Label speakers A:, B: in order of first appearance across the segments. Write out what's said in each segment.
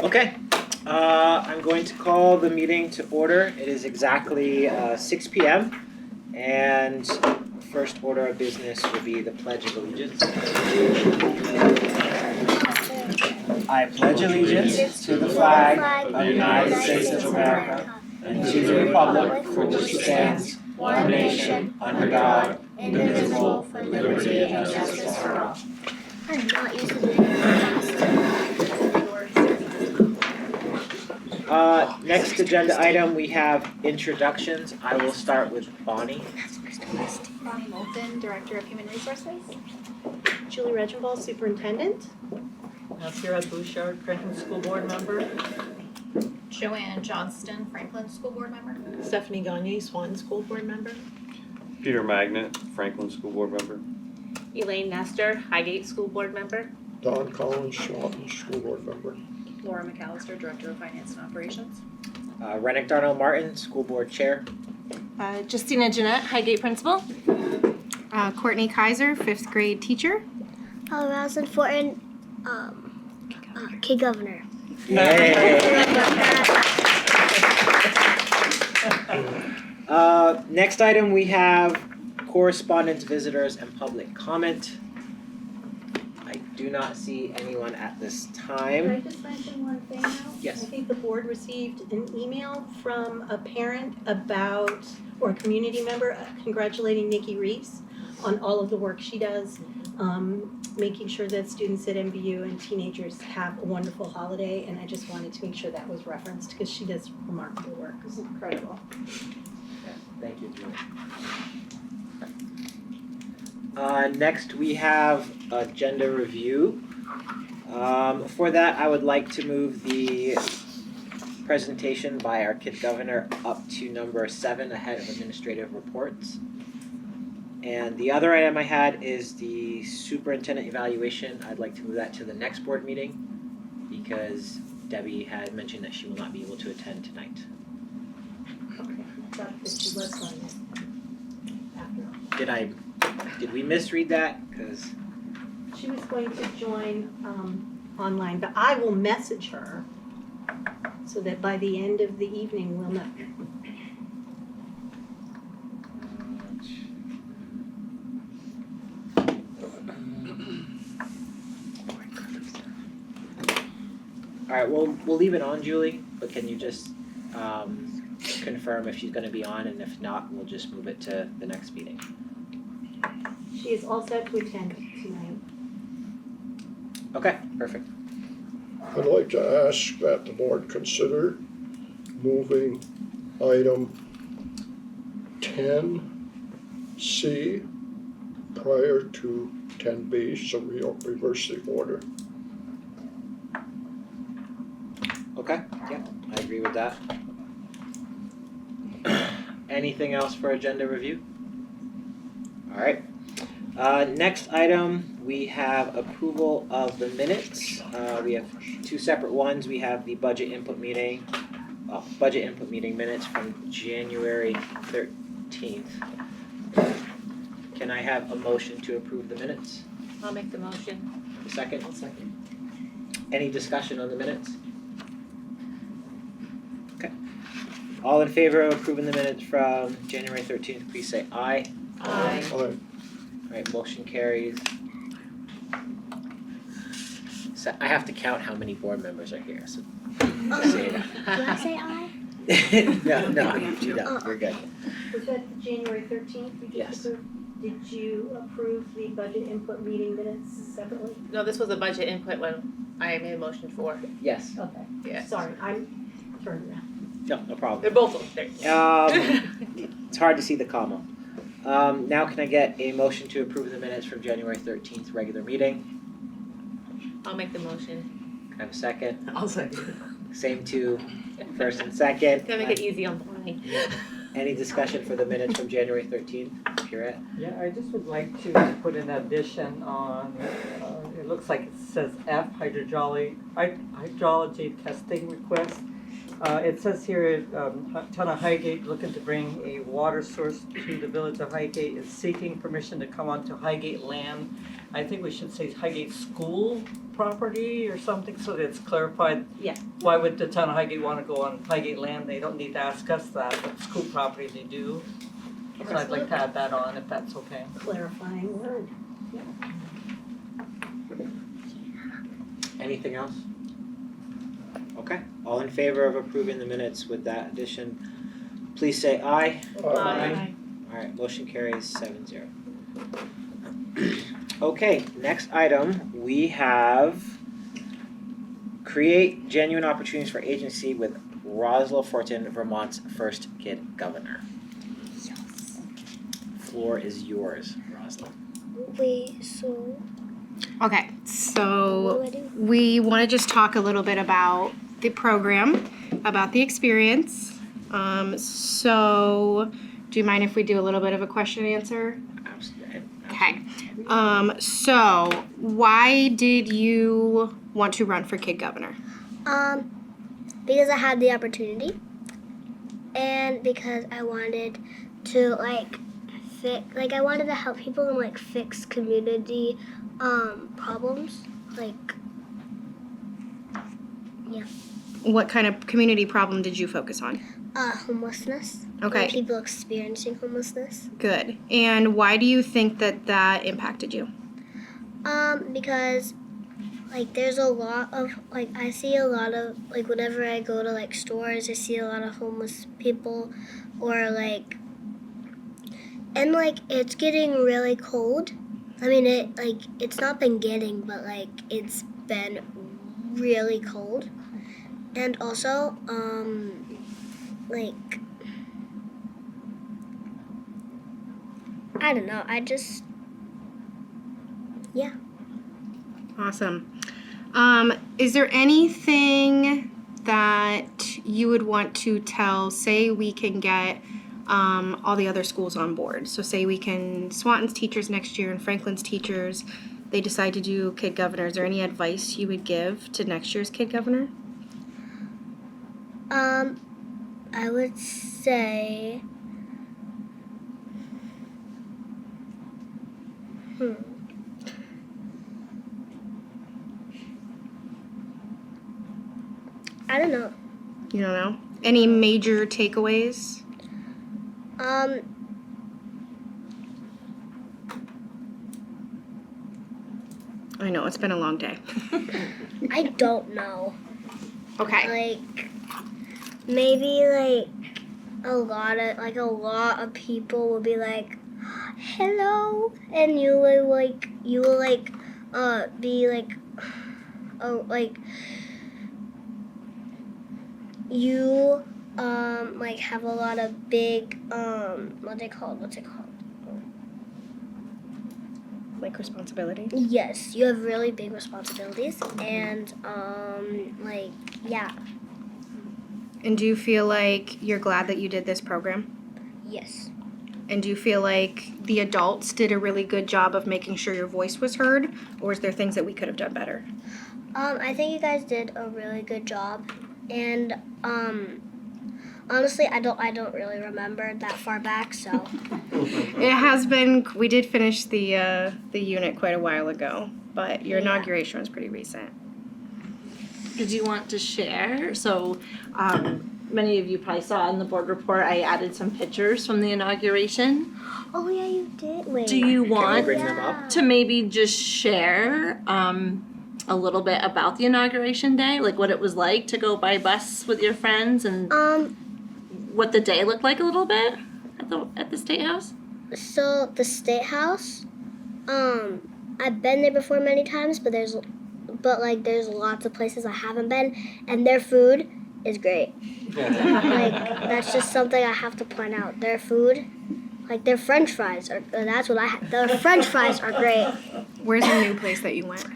A: Okay, I'm going to call the meeting to order. It is exactly 6 p.m. and first order of business will be the Pledge of Allegiance. I pledge allegiance to the flag of the United States of America and to the republic for which it stands, one nation, under God, indivisible, with liberty and justice for all.
B: I'm not using the
A: Next agenda item, we have introductions. I will start with Bonnie.
C: Bonnie Moulton, Director of Human Resources. Julie Regenball, Superintendent.
D: Sarah Bouchard, Franklin School Board Member.
E: Joanne Johnston, Franklin School Board Member.
D: Stephanie Gagne, Swan School Board Member.
F: Peter Magnet, Franklin School Board Member.
G: Elaine Nestor, Highgate School Board Member.
H: Don Collins, Swanton School Board Member.
E: Laura McAllister, Director of Finance and Operations.
A: Rennick Darnell Martin, School Board Chair.
I: Justina Jeanette, Highgate Principal.
C: Courtney Kaiser, 5th grade teacher.
B: Rosalind Fortin, Kid Governor.
A: Yay! Next item, we have correspondence, visitors, and public comment. I do not see anyone at this
C: Can I
A: time.
C: just mention one thing now?
A: Yes.
C: I think the board received an email from a parent about, or a community member congratulating Nikki Reese on all of the work she does, making sure that students at MVU and teenagers have a wonderful holiday, and I just wanted to make sure that was referenced because she does remarkable work. It's incredible.
A: Thank you, Julie. Next, we have agenda review. For that, I would like to move the presentation by our Kid Governor up to number 7 ahead of administrative reports. And the other item I had is the superintendent evaluation. I'd like to move that to the next board meeting because Debbie had mentioned that she will not be able to attend tonight.
C: Okay, I thought that she was on it after all.
A: Did we misread that? Because
C: She was going to join online, but I will message her so that by the end of the evening we'll know.
A: all right, we'll leave it on, Julie. But can you just confirm if she's going to be on, and if not, we'll just move it to the next meeting.
C: She is all set to attend tonight.
A: Okay, perfect.
H: I'd like to ask that the board consider moving item 10C prior to 10B, so we'll reverse the order.
A: Okay, yeah, I agree with that. Anything else for agenda review? All right. Next item, we have approval of the minutes. We have 2 separate ones. We have the budget input meeting minutes from January 13th. Can I have a motion to approve the minutes?
G: I'll make the motion.
A: A second?
D: I'll second.
A: Any discussion on the minutes? Okay. All in favor of approving the minutes from January 13th, please say aye.
G: Aye.
A: All right, motion carries. So I have to count how many board members are here, so say it.
B: Do I say aye?
A: No, you don't, you're good.
C: Was that January 13th you just
A: Yes.
C: approved? Did you approve the budget input meeting minutes separately?
G: No, this was a budget input one I made a motion for.
A: Yes,
C: Okay.
G: Yes.
C: Sorry, I'm turned around.
A: no problem.
G: They're both there.
A: It's hard to see the comma. Now can I get a motion to approve the minutes from January 13th regular meeting?
G: I'll make the motion.
A: Can I have a second?
D: I'll second.
A: Same 2, first and second.
G: Gonna make it easy on Bonnie.
A: Any discussion for the minutes from January 13th? Pierrette?
D: Yeah, I just would like to put an addition on, it looks like it says F, hydrology testing request. It says here, Town of Highgate looking to bring a water source to the village of Highgate is seeking permission to come onto Highgate land. I think we should say Highgate school property or something so that it's clarified.
C: Yeah.
D: Why would the Town of Highgate want to go on Highgate land? They don't need to ask us that, but school property they do. So I'd like to add that on if that's okay.
C: Clarifying word.
A: Anything else? Okay, all in favor of approving the minutes with that addition, please say aye.
G: Aye.
A: Alright, motion carries 7-0. Okay, next item, we have create genuine opportunities for agency with Rosla Fortin, Vermont's first kid governor. Floor is yours, Rosla.
B: Wait, so
J: Okay,
B: what
J: so
B: do I do?
J: we want to just talk a little bit about the program, about the experience. So do you mind if we do a little bit of a question and answer? Okay. So why did you want to run for kid governor?
B: Because I had the opportunity, and because I wanted to I wanted to help people and fix community problems.
J: What kind of community problem did you focus on?
B: Homelessness.
J: Okay.
B: And people experiencing homelessness.
J: Good. And why do you think that impacted you?
B: Because there's a lot of I see a lot of whenever I go to stores, I see a lot of homeless people, or and it's getting really cold. I mean it's not been getting, but it's been really cold, and also I don't know.
J: Awesome. Is there anything that you would want to tell, say we can get all the other schools on board? So say we can, Swanton's teachers next year and Franklin's teachers, they decide to do kid governor. Is there any advice you would give to next year's kid governor?
B: I would say I don't know.
J: You don't know? Any major takeaways? I know, it's been a long day.
B: I don't know.
J: Okay.
B: Maybe a lot of people will be like, hello, and you will be you have a lot of big what's it called?
J: Like responsibility?
B: Yes, you have really big responsibilities, and yeah.
J: And do you feel like you're glad that you did this program?
B: Yes.
J: And do you feel like the adults did a really good job of making sure your voice was heard, or is there things that we could have done better?
B: I think you guys did a really good job, and honestly, I don't really remember that far back, so.
J: It has been. We did finish the unit quite a while ago, but your inauguration was pretty recent.
I: Did you want to share? So, many of you probably saw in the board report, I added some pictures from the inauguration.
B: Oh yeah, you did. Wait.
I: Do you
A: Can we
I: want
A: bring them up?
I: to maybe just share a little bit about the inauguration day, like what it was like to go by bus with your friends, and what the day looked like a little bit at the State House?
B: So the State House, I've been there before many times, but there's lots of places I haven't been, and their food is great. That's just something I have to point out. Their food, their French fries are. Their French fries are great.
J: Where's the new place that you went?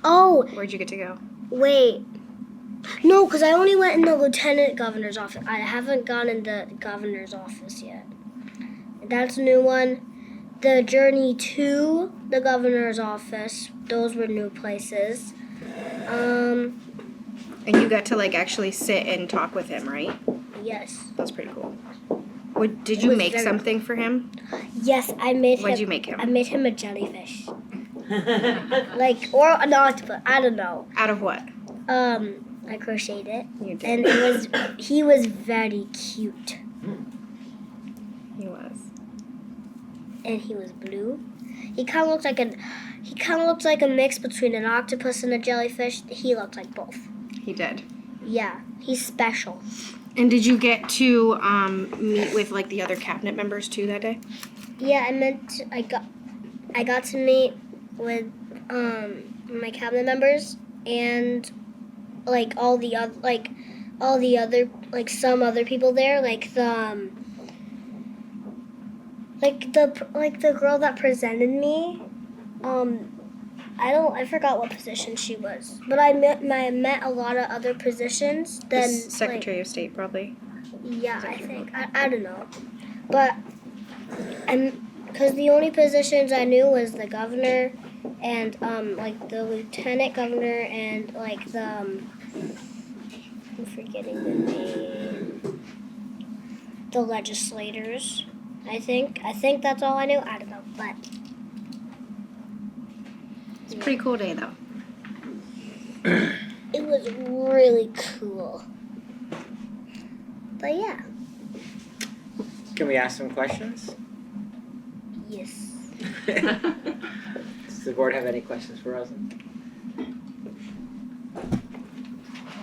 B: Oh,
J: Where'd you get to go?
B: wait. No, because I only went in the lieutenant governor's office. I haven't gone in the governor's office yet. That's a new one. The journey to the governor's office, those were new places.
J: And you got to like actually sit and talk with him, right?
B: Yes.
J: That's pretty cool. Did you
B: was
J: make
B: very
J: something for him?
B: Yes, I made
J: What'd
B: him.
J: you make him?
B: I made him a jellyfish. Like, or an octopus. I don't know.
J: Out of what?
B: I crocheted it,
J: You did.
B: and he was very cute,
J: He was.
B: and he was blue. He kind of looks like a mix between an octopus and a jellyfish. He looked like both.
J: He did.
B: Yeah, he's special.
J: And did you get to meet with like the other cabinet members too that day?
B: Yeah, I got to meet with my cabinet members and like all the other some other people there, like the girl that presented me. I forgot what position she was, but I met a lot of other positions. Then
J: Secretary of State probably.
B: Yeah, I think. I don't know. But because the only positions I knew was the governor and like the lieutenant governor and like the I'm forgetting the name. The legislators, I think. I think that's all I knew. I don't know, but
J: It's a pretty cool day though.
B: it was really cool. But yeah.
A: Can we ask some questions?
B: Yes.
A: Does the board have any questions for Rosen?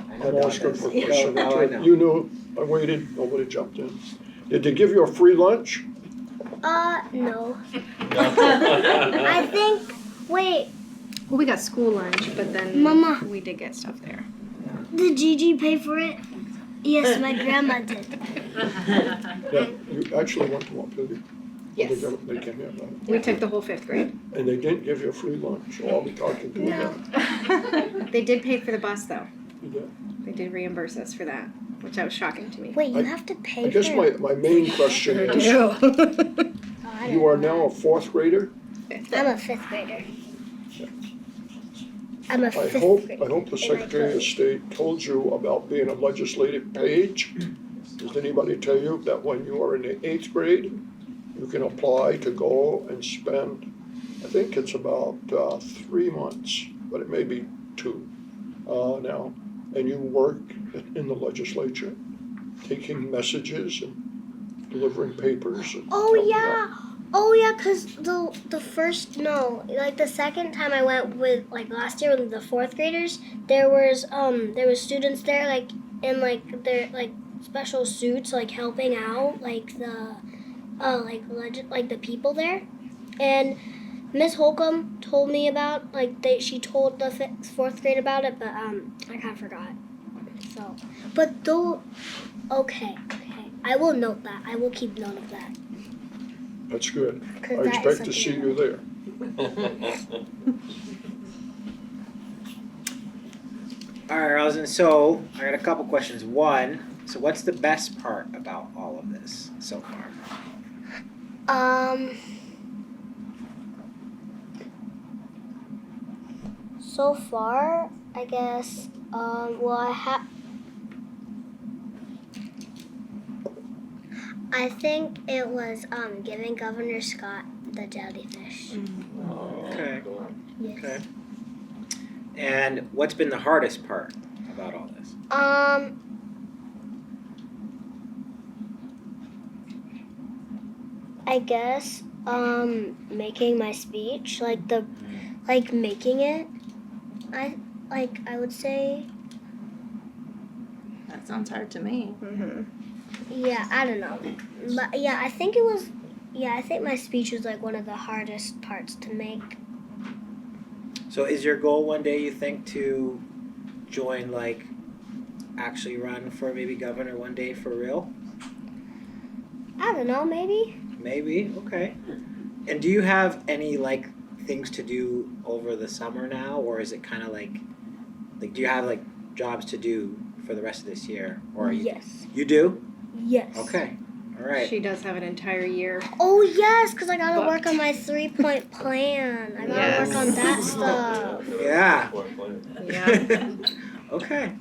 A: I know
H: I'm
A: Dawn
H: asking
A: does.
H: for a question.
A: No, I know.
H: You knew, I waited, nobody jumped in. Did they give you a free lunch?
B: No. I think. Wait.
J: Well, we got school lunch, but then
B: Mama.
J: we did get stuff there.
B: Did Gigi pay for it? Yes, my grandma did.
H: Yeah, you actually went to Montpelier.
J: Yes.
H: They came here, right?
J: We took the whole 5th grade.
H: And they didn't give you a free lunch, so I'll be talking to you
B: No.
H: again.
J: They did pay for the bus though.
H: You did?
J: They did reimburse us for that, which was shocking to me.
B: Wait, you
H: I-
B: have to pay
H: I guess
B: for it?
H: my main question is,
B: Oh, I
H: you
B: don't
H: are
B: know.
H: now a 4th grader?
B: I'm a 5th grader. I'm a
H: I
B: 5th
H: hope
B: grader.
H: the Secretary of State told you about being a legislative page. Does anybody tell you that when you are in the 8th grade, you can apply to go and spend, I think it's about 3 months, but it may be 2 now, and you work in the legislature, taking messages and delivering papers. And
B: Oh yeah. Oh yeah, cause the second time I went with like last year with the 4th graders, there was students there like in like their like special suits like helping out like the like the people there, and Miss Holcomb told me about she told the 4th grade about it, but I kind of forgot. So, but though, okay, I will note that. I will keep note of that.
H: That's good.
B: 'Cause
H: I
B: that is
H: expect to see
B: something
H: you there.
A: All right, Rosen, so I got a couple questions. One, so what's the best part about all of this so far?
B: So far, I guess, I think it was giving Governor Scott the jellyfish.
A: Okay.
B: Yes.
A: Okay. And what's been the hardest part about all this?
B: I guess making my speech, making it. I would say,
I: That sounds hard to me.
J: Mm-hmm.
B: yeah, I don't know. But yeah, I think it was, I think my speech was like one of the hardest parts to make.
A: So is your goal one day, you think, to join, like, actually run for maybe governor one day for real?
B: I don't know, maybe.
A: Maybe, okay. And do you have any, like, things to do over the summer now, or is it kind of like do you have, like, jobs to do for the rest of this year? Or are you,
B: Yes.
A: You do?
B: Yes.
A: Okay, all right.
J: She does have an entire year.
B: Oh yes, because I gotta
J: Booked.
B: work on my 3-point plan. I gotta
J: Yes.
B: work on that stuff.
A: Yeah.
J: Yeah.
A: Okay.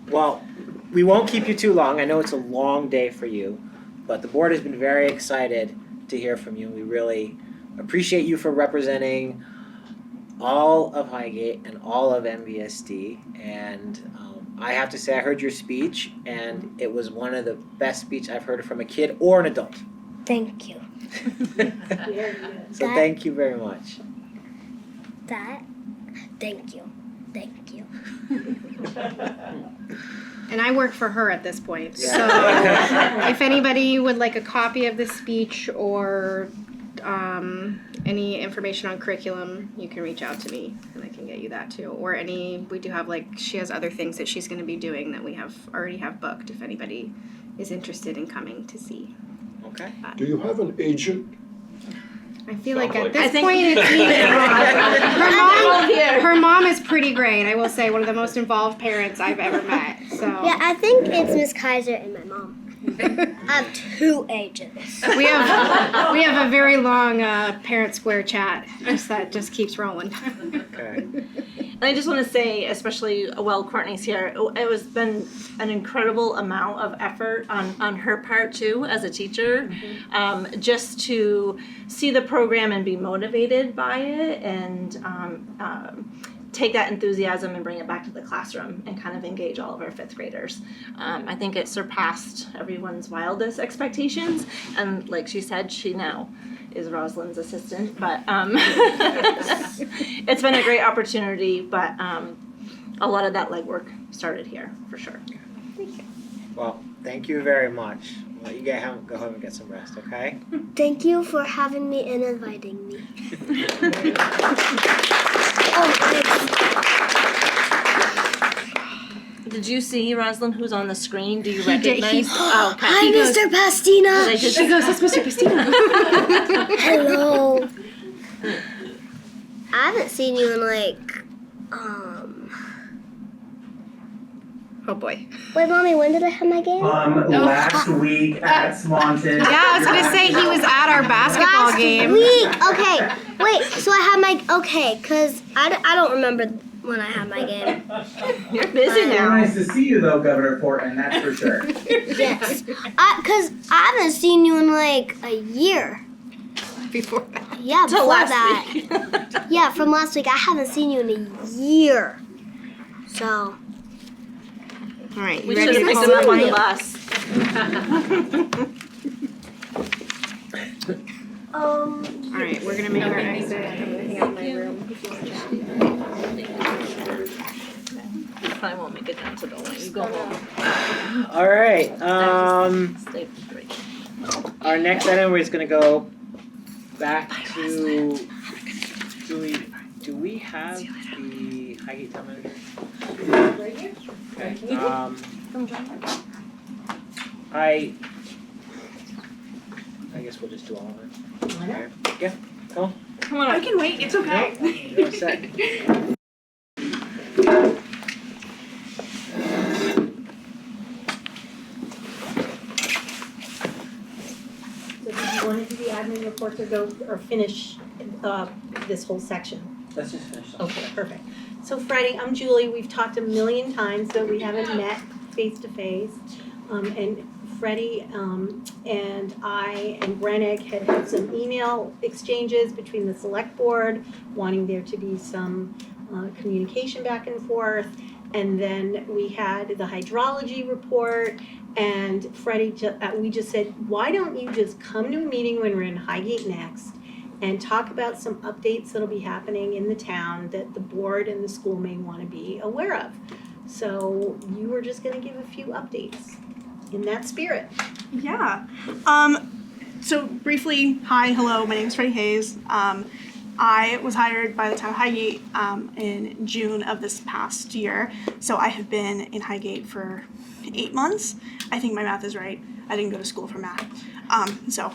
A: Well, we won't keep you too long. I know it's a long day for you, but the board has been very excited to hear from you. We really appreciate you for representing all of Highgate and all of MVSD. And I have to say, I heard your speech, and it was one of the best speeches I've heard from a kid or an adult.
B: Thank you.
C: Very good.
A: So thank you very much.
B: Thank you. Thank you.
J: And I work for her at this point.
A: Yeah.
J: So if anybody would like a copy of this speech or any information on curriculum, you can reach out to me and I can get you that too. Or we do have she has other things that she's going to be doing that we already have booked if anybody is interested in coming to see.
A: Okay.
H: Do you have an agent?
J: I feel like
F: Sounds
J: at
F: like
J: this point it's me and her mom is pretty great. I will say one of the most involved parents I've ever met. So
B: Yeah, I think it's Miss Kaiser and my mom. I have 2 agents.
J: we have a very long parent square chat that just keeps rolling.
A: Okay.
I: And I just want to say, especially while Courtney's here, it was been an incredible amount of effort on her part too, as a teacher, just to see the program and be motivated by it and take that enthusiasm and bring it back to the classroom and kind of engage all of our 5th graders. I think it surpassed everyone's wildest expectations, and like she said, she now is Rosalind's assistant, but it's been a great opportunity, but a lot of that legwork started here, for sure.
A: Well, thank you very much. I'll let you go home and get some rest, okay?
B: Thank you for having me and inviting me.
I: Did you see, Rosalind, who's on the screen? Do you
J: He did,
I: recognize? Oh, okay.
B: Hi,
J: He goes-
B: Mr. Pastina.
I: I just,
J: She goes, "That's Mr. Pastina."
B: Hello. I haven't seen you in
J: Oh boy.
B: Wait, Mommy, when did I have my game?
K: Last week at Swanton.
J: Yeah, I was gonna say he was at our basketball
B: Last
J: game.
B: week. Okay. Wait, so I had my, because I don't remember when I had my game.
I: you're busy
K: So
I: now.
K: nice to see you though, Governor Portman, that's for sure.
B: Yes. Because I haven't seen you in a year.
J: Before that.
B: Yeah,
I: Till
B: before
I: last
B: that.
I: week.
B: Yeah, from last week. I haven't seen you in a year. So.
J: All right, you
I: We
J: ready
I: should
J: to
I: have
J: call
I: picked him up on
J: the
I: the bus.
J: All right, we're gonna make our exit. I'm gonna hang out in my room if you want to chat.
I: I won't make it down, so don't worry. You go home.
A: All right.
I: Stay straight.
A: Our next item, we're just gonna go back to. Do we have the Highgate Town Manager?
C: Right here?
A: Okay.
I: Come join us.
A: I guess we'll just do all of it.
C: Why not?
A: Okay. Yeah. Come
I: Come on.
G: I can wait, it's okay.
A: on. You're all set.
C: So do you want to do the admin reports or finish this whole section?
A: Let's just finish.
C: Okay, perfect. So Friday, I'm Julie. We've talked a million times, but we haven't met face to face. And Freddie and I and Brennick had some email exchanges between the select board, wanting there to be some communication back and forth. And then we had the hydrology report, and Freddie, we just said, why don't you just come to a meeting when we're in Highgate next and talk about some updates that'll be happening in the town that the board and the school may want to be aware of. So you were just gonna give a few updates in that spirit.
L: Yeah. So briefly, hi, hello, my name is Freddie Hayes. I was hired by the town of Highgate in June of this past year. So I have been in Highgate for 8 months. I think my math is right. I didn't go to school for math. So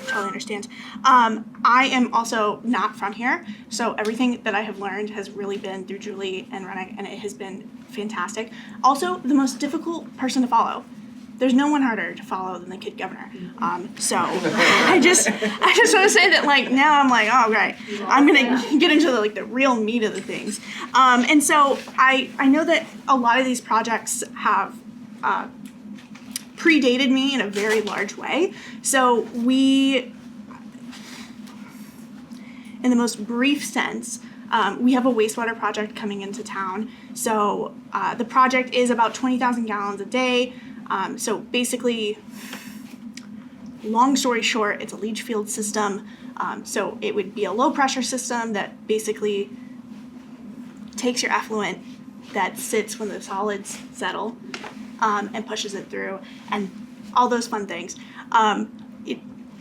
L: totally understand. I am also not from here. So everything that I have learned has really been through Julie and Rennick, and it has been fantastic. Also, the most difficult person to follow. there's no one harder to follow than the kid governor. So I just want to say that like now I'm like, oh right, I'm gonna get into the real meat of the things. And so I know that a lot of these projects have predated me in a very large way. So we, in the most brief sense, we have a wastewater project coming into town. So the project is about 20,000 gallons a day. So basically, long story short, it's a leach field system. So it would be a low pressure system that basically takes your effluent that sits when the solids settle and pushes it through and all those fun things. I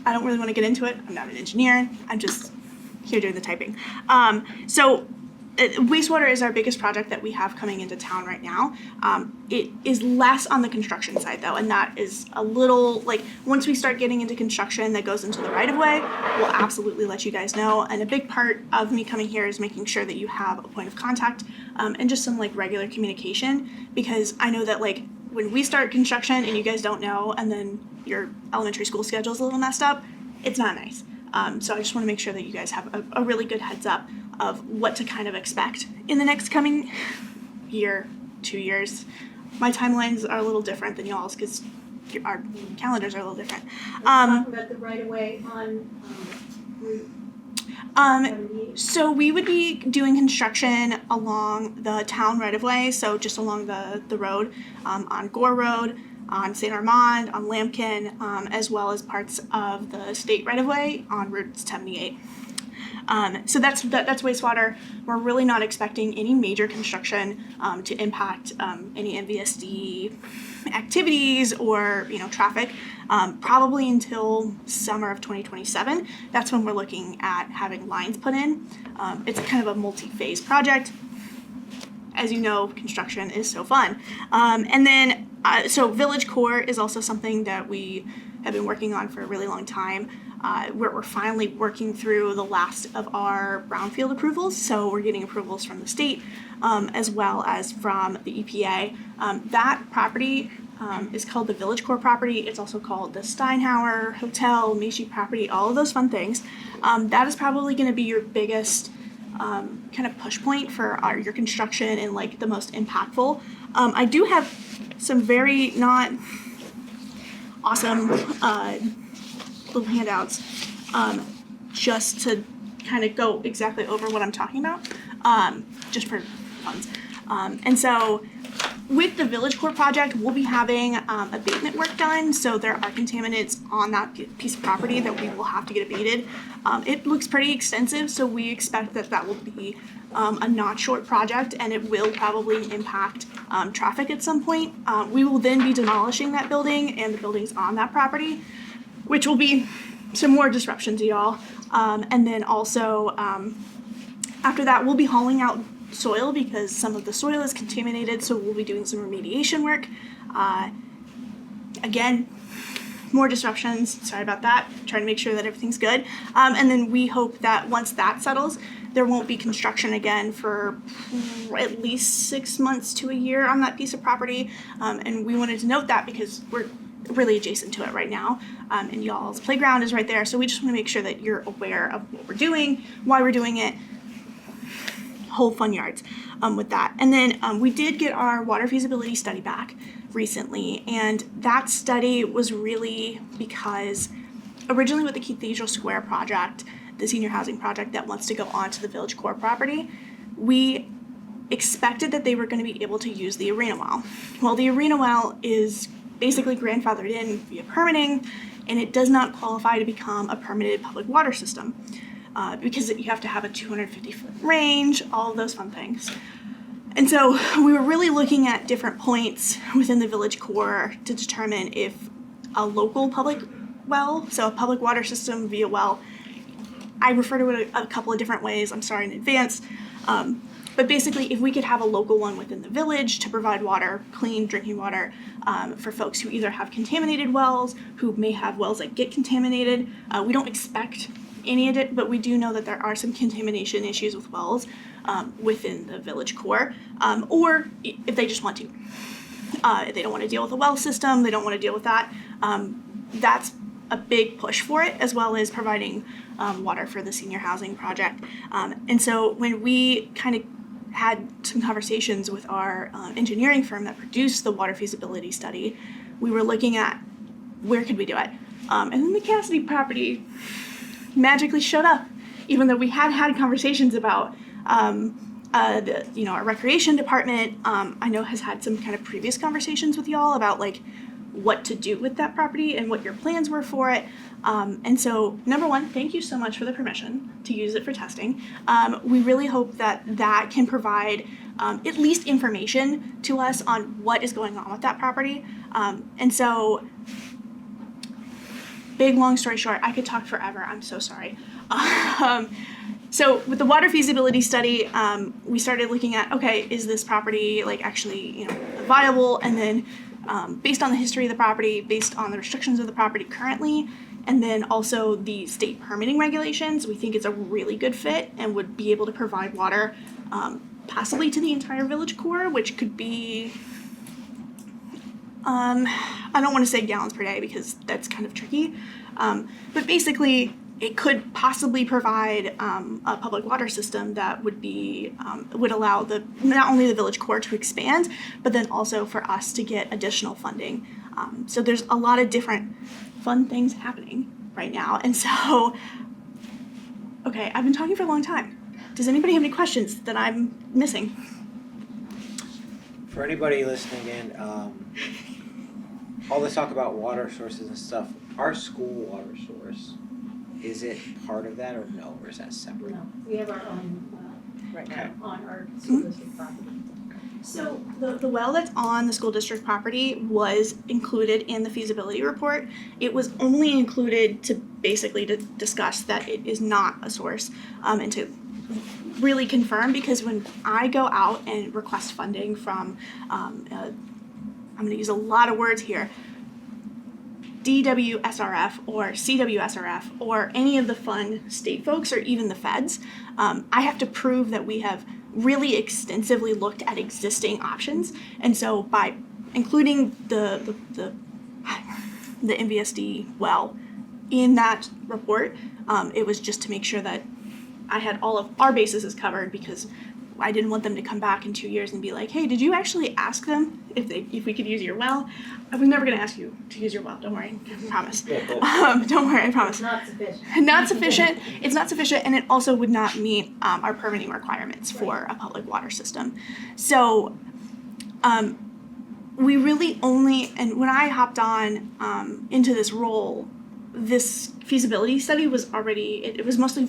L: don't really want to get into it. I'm not an engineer. I'm just here doing the typing. So wastewater is our biggest project that we have coming into town right now. It is less on the construction side though, and that is a little, like, once we start getting into construction that goes into the right of way, we'll absolutely let you guys know. And a big part of me coming here is making sure that you have a point of contact and just some like regular communication, because I know that like when we start construction and you guys don't know, and then your elementary school schedule is a little messed up, it's not nice. So I just want to make sure that you guys have a really good heads up of what to kind of expect in the next coming year, 2 years. My timelines are a little different than y'all's because our calendars are a little different.
C: Talking about the right of way on Route 78.
L: So we would be doing construction along the town right of way, so just along the road, on Gore Road, on St. Armand, on Lambkin, as well as parts of the state right of way on Route 78. So that's wastewater. We're really not expecting any major construction to impact any MVSD activities or traffic. Probably until summer of 2027. That's when we're looking at having lines put in. It's kind of a multi-phase project. As you know, construction is so fun. And then, so Village Core is also something that we have been working on for a really long time. We're finally working through the last of our brownfield approvals. So we're getting approvals from the state as well as from the EPA. That property is called the Village Core property. It's also called the Steinhauer Hotel, Mishi property, all of those fun things. That is probably going to be your biggest kind of push point for your construction and like the most impactful. I do have some very not awesome little handouts just to kind of go exactly over what I'm talking about, just for fun. And so with the Village Core project, we'll be having abatement work done. So there are contaminants on that piece of property that we will have to get abated. It looks pretty extensive, so we expect that will be a not short project, and it will probably impact traffic at some point. We will then be demolishing that building and the buildings on that property, which will be some more disruption to y'all. And then also, after that, we'll be hauling out soil because some of the soil is contaminated, so we'll be doing some remediation work. Again, more disruptions, sorry about that, trying to make sure that everything's good. And then we hope that once that settles, there won't be construction again for at least 6 months to a year on that piece of property. And we wanted to note that because we're really adjacent to it right now, and y'all's playground is right there, so we just want to make sure that you're aware of what we're doing, why we're doing it, whole fun yards with that. And then we did get our water feasibility study back recently, and that study was really because originally with the Cathedral Square project, the senior housing project that wants to go onto the Village Core property, we expected that they were going to be able to use the arena well. Well, the arena well is basically grandfathered in via permitting, and it does not qualify to become a permitted public water system. Because you have to have a 250-foot range, all of those fun things. And so we were really looking at different points within the Village Core to determine if a local public well, so a public water system via well, I refer to it a couple of different ways, I'm sorry in advance, but basically if we could have a local one within the village to provide water, clean drinking water, for folks who either have contaminated wells, who may have wells that get contaminated. We don't expect any of it, but we do know that there are some contamination issues with wells within the Village Core, or if they just want to. They don't want to deal with a well system. They don't want to deal with that. That's a big push for it, as well as providing water for the senior housing project. And so when we kind of had some conversations with our engineering firm that produced the water feasibility study, we were looking at where could we do it. And then the Cassidy property magically showed up, even though we had conversations about our recreation department. I know has had some kind of previous conversations with y'all about like what to do with that property and what your plans were for it. And so, number one, thank you so much for the permission to use it for testing. We really hope that can provide at least information to us on what is going on with that property. And so, big, long story short, I could talk forever. I'm so sorry. So with the water feasibility study, we started looking at, okay, is this property like actually, viable? And then based on the history of the property, based on the restrictions of the property currently, and then also the state permitting regulations, we think it's a really good fit and would be able to provide water possibly to the entire village core, which could be, I don't want to say gallons per day because that's kind of tricky, but basically it could possibly provide a public water system that would be would allow not only the village core to expand, but then also for us to get additional funding. So there's a lot of different fun things happening right now, and so okay, I've been talking for a long time. Does anybody have any questions that I'm missing?
A: For anybody listening in, all this talk about water sources and stuff, our school water source, is it part of that or no, or is that separate?
C: No, we have our own right now on our school district property.
L: So the well that's on the school district property was included in the feasibility report. It was only included to basically to discuss that it is not a source, and to really confirm, because when I go out and request funding from, I'm going to use a lot of words here, DWSRF or CWSRF or any of the fund state folks or even the feds, I have to prove that we have really extensively looked at existing options. And so by including the MVSD well in that report, it was just to make sure that I had all of our bases covered, because I didn't want them to come back in 2 years and be like, hey, did you actually ask them if we could use your well? I was never going to ask you to use your well. Don't worry, I promise. Don't worry, I promise.
C: It's not sufficient.
L: Not sufficient. It's not sufficient, and it also would not meet our permitting requirements for a public water system. So we really only, and when I hopped on into this role, this feasibility study was already, it was mostly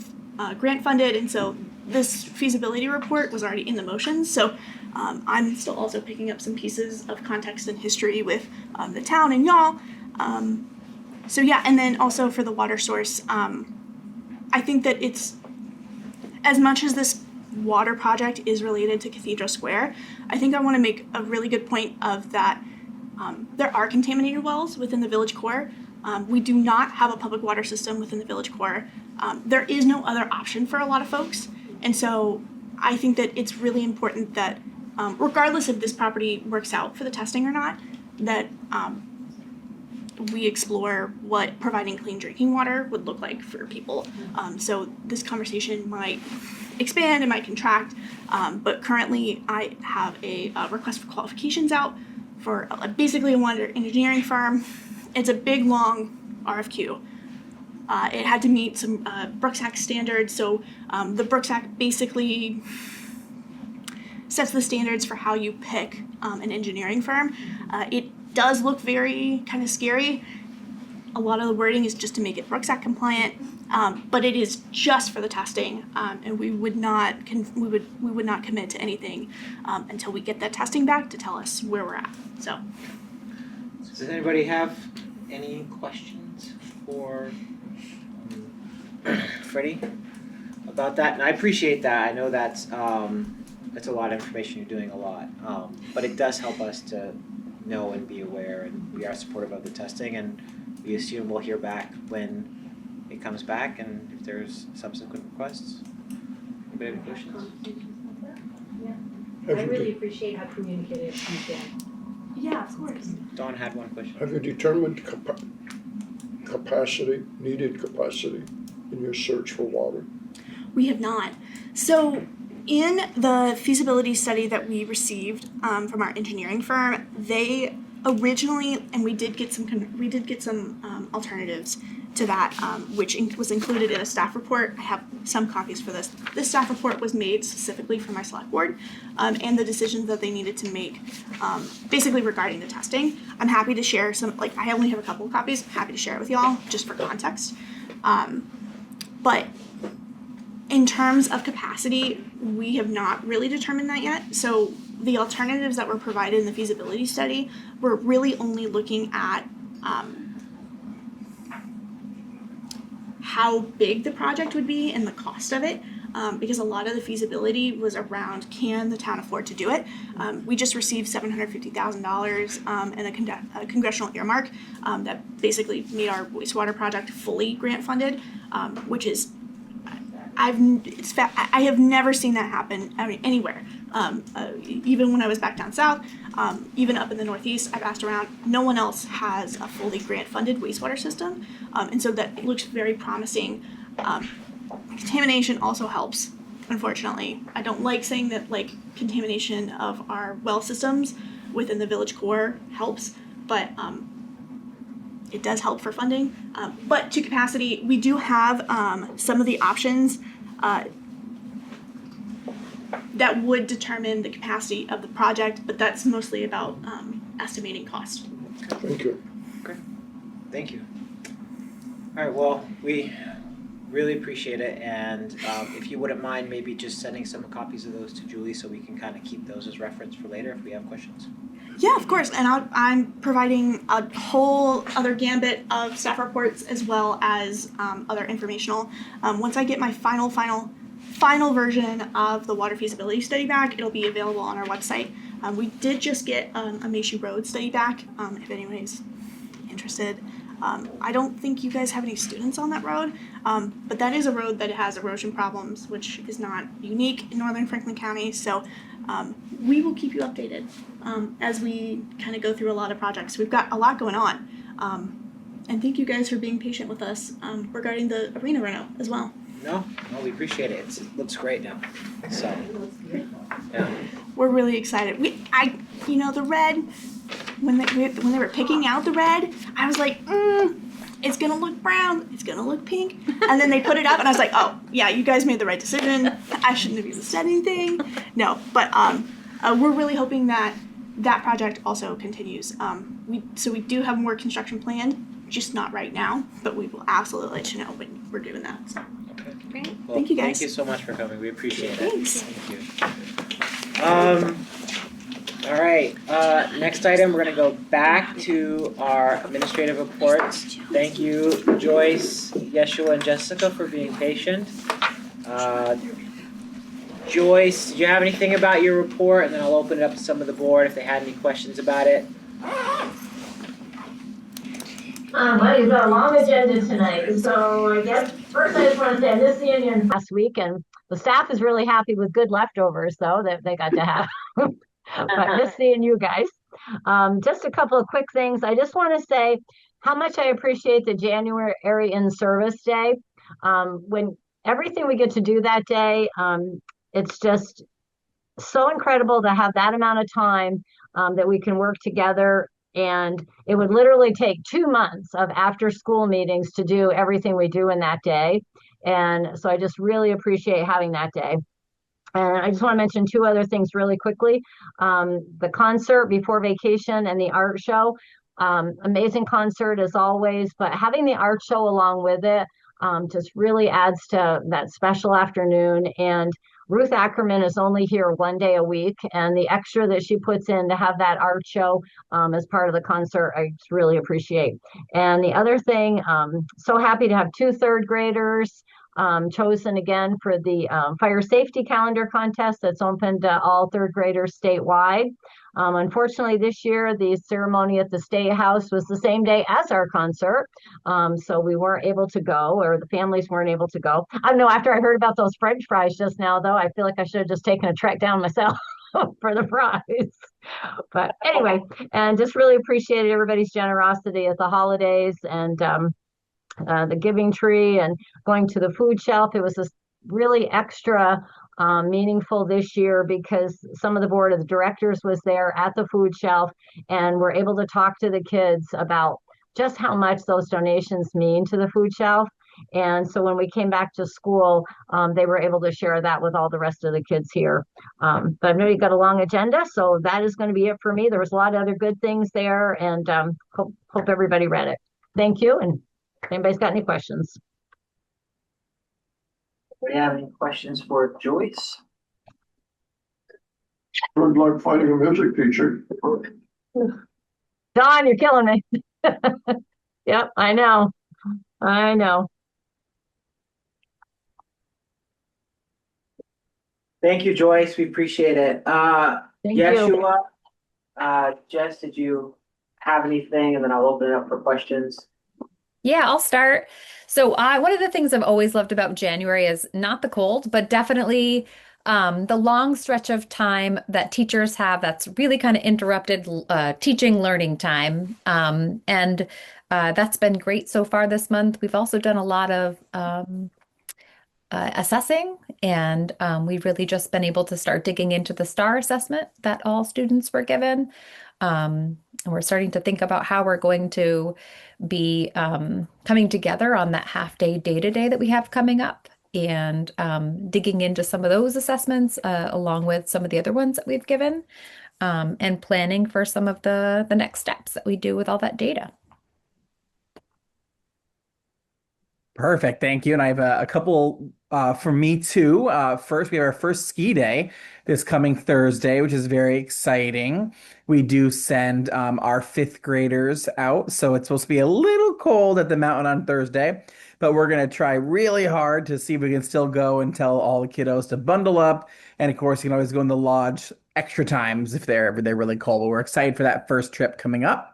L: grant funded, and so this feasibility report was already in the motions. So I'm still also picking up some pieces of context and history with the town and y'all. So yeah, and then also for the water source, I think that it's, as much as this water project is related to Cathedral Square, I think I want to make a really good point of that there are contaminated wells within the village core. We do not have a public water system within the village core. There is no other option for a lot of folks. And so I think that it's really important that regardless if this property works out for the testing or not, that we explore what providing clean drinking water would look like for people. So this conversation might expand, it might contract, but currently I have a request for qualifications out for basically a water engineering firm. It's a big, long RFQ. It had to meet some Brooks Act standards, so the Brooks Act basically sets the standards for how you pick an engineering firm. It does look very kind of scary. A lot of the wording is just to make it Brooks Act compliant, but it is just for the testing, and we would not commit to anything until we get that testing back to tell us where we're at. So
A: does anybody have any questions for Freddie about that? And I appreciate that. I know that's a lot of information. You're doing a lot, but it does help us to know and be aware, and we are supportive of the testing, and we assume we'll hear back when it comes back, and if there's subsequent requests. Anybody have any questions?
C: Yeah. I really appreciate how communicative you've been.
L: Yeah, of course.
A: Dawn had one question.
H: Have you determined needed capacity in your search for water?
L: We have not. So, in the feasibility study that we received from our engineering firm, they originally, and we did get some alternatives to that, which was included in a staff report. I have some copies for this. This staff report was made specifically for my select board, and the decisions that they needed to make, basically regarding the testing. I'm happy to share some. Like, I only have a couple of copies. I'm happy to share it with y'all just for context. But in terms of capacity, we have not really determined that yet. So the alternatives that were provided in the feasibility study were really only looking at how big the project would be and the cost of it, because a lot of the feasibility was around, can the town afford to do it? We just received $750,000 in a congressional earmark that basically made our wastewater project fully grant funded, which is, I have never seen that happen, I mean, anywhere. Even when I was back down south, even up in the Northeast, I've asked around, no one else has a fully grant-funded wastewater system, and so that looks very promising. Contamination also helps, unfortunately. I don't like saying that, like, contamination of our well systems within the village core helps, but it does help for funding. But to capacity, we do have some of the options that would determine the capacity of the project, but that's mostly about estimating cost.
H: Thank you.
A: Okay. Thank you. All right, well, we really appreciate it, and if you wouldn't mind maybe just sending some copies of those to Julie so we can kind of keep those as reference for later if we have questions.
L: Yeah, of course, and I'm providing a whole other gambit of staff reports as well as other informational. Once I get my final version of the water feasibility study back, it'll be available on our website. We did just get a Macy Road study back, if anybody's interested. I don't think you guys have any students on that road, but that is a road that has erosion problems, which is not unique in northern Franklin County, so we will keep you updated as we kind of go through a lot of projects. We've got a lot going on, and thank you guys for being patient with us regarding the arena reno as well.
A: No, we appreciate it. It looks great now. So, yeah.
L: We're really excited. The red, when they were picking out the red, I was like, it's gonna look brown, it's gonna look pink, and then they put it up, and I was like, oh yeah, you guys made the right decision. I shouldn't have even said anything. No, but we're really hoping that that project also continues. We do have more construction planned, just not right now, but we will absolutely let you know when we're doing that. So.
A: Okay.
L: Great.
A: Well,
L: Thank you guys.
A: Thank you so much for coming. We appreciate it.
L: Thanks.
A: Thank you. All right. Next item, we're gonna go back to our administrative reports. Thank you, Joyce, Yeshua, and Jessica for being patient. Joyce, did you have anything about your report? And then I'll open it up to some of the board if they had any questions about it.
M: Well, you've got a long agenda tonight, so I guess first I just want to say I missed the Union last week, and the staff is really happy with good leftovers, though, that they got to have. But miss seeing you guys. Just a couple of quick things. I just want to say how much I appreciate the January in-service day. When everything we get to do that day, it's just so incredible to have that amount of time that we can work together. And it would literally take 2 months of after-school meetings to do everything we do in that day. And so I just really appreciate having that day. And I just want to mention 2 other things really quickly. The concert before vacation and the art show. Amazing concert as always, but having the art show along with it just really adds to that special afternoon. And Ruth Ackerman is only here 1 day a week, and the extra that she puts in to have that art show as part of the concert, I just really appreciate. And the other thing, so happy to have 2 third graders chosen again for the fire safety calendar contest that's open to all third graders statewide. Unfortunately, this year, the ceremony at the State House was the same day as our concert, so we weren't able to go, or the families weren't able to go. I don't know, after I heard about those French fries just now, though, I feel like I should have just taken a trek down myself. for the prize. But anyway, and just really appreciated everybody's generosity at the holidays and the giving tree and going to the food shelf. It was just really extra meaningful this year because some of the board of directors was there at the food shelf and were able to talk to the kids about just how much those donations mean to the food shelf. And so when we came back to school, they were able to share that with all the rest of the kids here. But I know you got a long agenda, so that is going to be it for me. There was a lot of other good things there, and hope everybody read it. Thank you, and if anybody's got any questions.
N: Do you have any questions for Joyce?
H: Good luck finding a music teacher.
M: Don, you're killing me. Yep, I know. I know.
A: Thank you, Joyce. We appreciate it.
M: Thank you.
A: Yeshua, Jess, did you have anything? And then I'll open it up for questions.
O: Yeah, I'll start. So one of the things I've always loved about January is not the cold, but definitely the long stretch of time that teachers have that's really kind of interrupted teaching learning time. And that's been great so far this month. We've also done a lot of assessing, and we've really just been able to start digging into the STAR assessment that all students were given. And we're starting to think about how we're going to be coming together on that half-day day-to-day that we have coming up, and digging into some of those assessments along with some of the other ones that we've given, and planning for some of the next steps that we do with all that data.
P: Perfect. Thank you. And I have a couple for me too. First, we have our first ski day this coming Thursday, which is very exciting. We do send our fifth graders out. So it's supposed to be a little cold at the mountain on Thursday, but we're going to try really hard to see if we can still go and tell all the kiddos to bundle up. And of course, you can always go in the lodge extra times if they're really cold. But we're excited for that first trip coming up.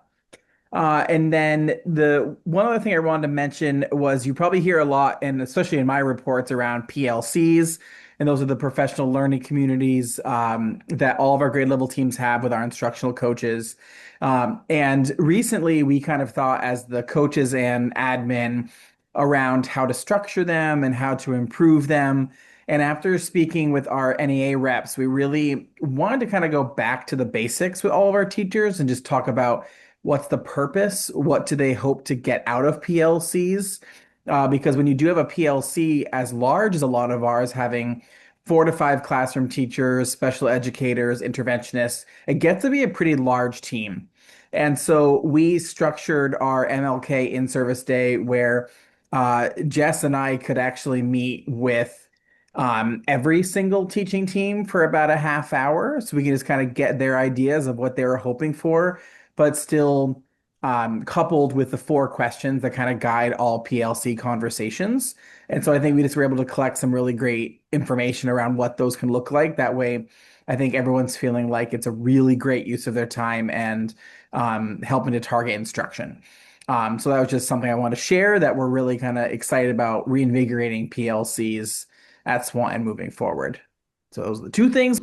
P: And then the one other thing I wanted to mention was you probably hear a lot, and especially in my reports, around PLCs, and those are the professional learning communities that all of our grade level teams have with our instructional coaches. And recently we kind of thought as the coaches and admin around how to structure them and how to improve them. And after speaking with our NEA reps, we really wanted to kind of go back to the basics with all of our teachers and just talk about what's the purpose? What do they hope to get out of PLCs? Because when you do have a PLC as large as a lot of ours, having 4 to 5 classroom teachers, special educators, interventionists, it gets to be a pretty large team. And so we structured our MLK in-service day where Jess and I could actually meet with every single teaching team for about a half hour. So we can just kind of get their ideas of what they were hoping for, but still coupled with the 4 questions that kind of guide all PLC conversations. And so I think we just were able to collect some really great information around what those can look like. That way, I think everyone's feeling like it's a really great use of their time and helping to target instruction. So that was just something I want to share, that we're really kind of excited about reinvigorating PLCs at Swanton moving forward. So those are the two things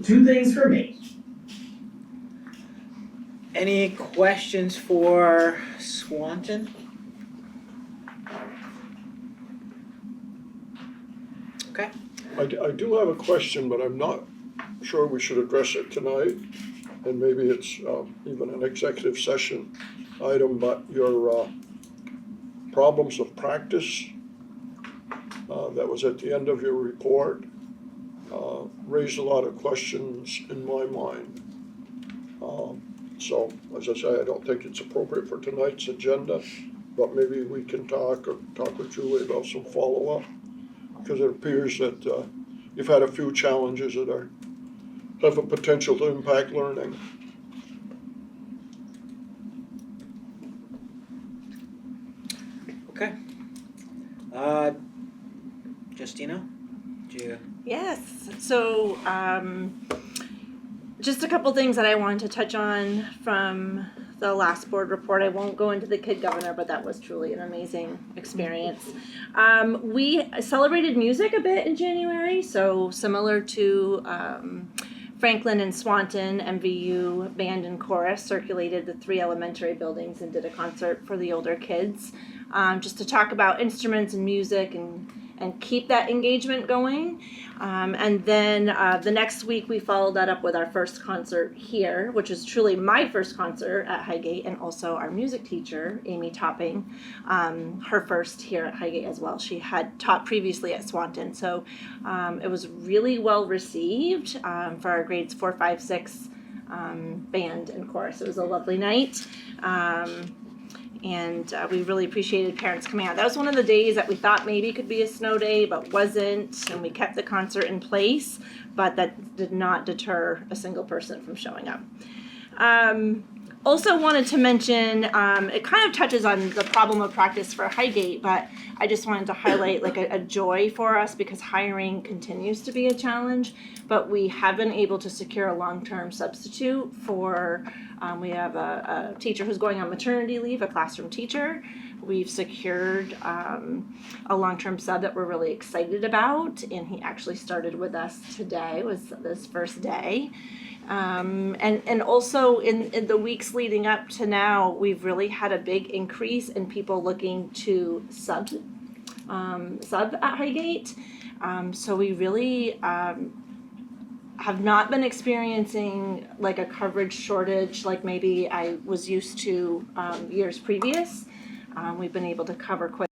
P: for me.
A: Any questions for Swanton? Okay.
H: I do have a question, but I'm not sure we should address it tonight. And maybe it's even an executive session item, but your problems of practice that was at the end of your report raised a lot of questions in my mind. So, as I say, I don't think it's appropriate for tonight's agenda, but maybe we can talk with Julie about some follow-up, because it appears that you've had a few challenges that have a potential to impact learning.
A: Okay. Justina, do you?
Q: Yes. So, just a couple things that I wanted to touch on from the last board report. I won't go into the Kid Governor, but that was truly an amazing experience. We celebrated music a bit in January, so similar to Franklin and Swanton MVU band and chorus circulated the 3 elementary buildings and did a concert for the older kids, just to talk about instruments and music and keep that engagement going. And then the next week we followed that up with our first concert here, which is truly my first concert at Highgate, and also our music teacher, Amy Topping, her first here at Highgate as well. She had taught previously at Swanton, so it was really well received for our grades 4, 5, 6 band and chorus. It was a lovely night. And we really appreciated parents coming out. That was one of the days that we thought maybe could be a snow day, but wasn't, and we kept the concert in place, but that did not deter a single person from showing up. Also wanted to mention, it kind of touches on the problem of practice for Highgate, but I just wanted to highlight like a joy for us because hiring continues to be a challenge, but we have been able to secure a long-term substitute for, we have a teacher who's going on maternity leave, a classroom teacher. We've secured a long-term sub that we're really excited about, and he actually started with us today, was this first day. And also in the weeks leading up to now, we've really had a big increase in people looking to sub at Highgate. So we really have not been experiencing like a coverage shortage like maybe I was used to years previous. We've been able to cover quite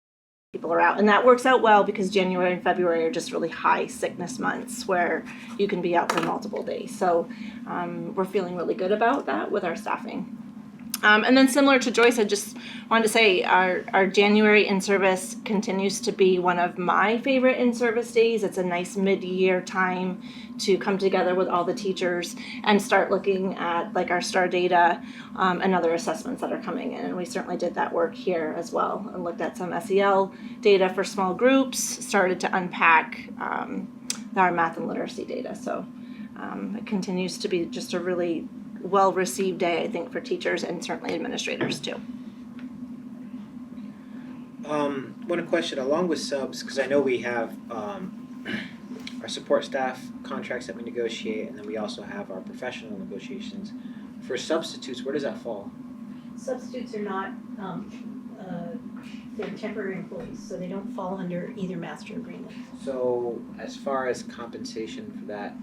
Q: people are out, and that works out well because January and February are just really high sickness months where you can be out for multiple days. So we're feeling really good about that with our staffing. And then similar to Joyce, I just wanted to say our January in-service continues to be one of my favorite in-service days. It's a nice mid-year time to come together with all the teachers and start looking at like our STAR data and other assessments that are coming in. And we certainly did that work here as well and looked at some SEL data for small groups, started to unpack our math and literacy data. So it continues to be just a really well-received day, I think, for teachers and certainly administrators too.
A: One question along with subs, because I know we have our support staff contracts that we negotiate, and then we also have our professional negotiations. For substitutes, where does that fall?
C: Substitutes are not, they're temporary employees, so they don't fall under either master agreement.
A: So as far as compensation for that,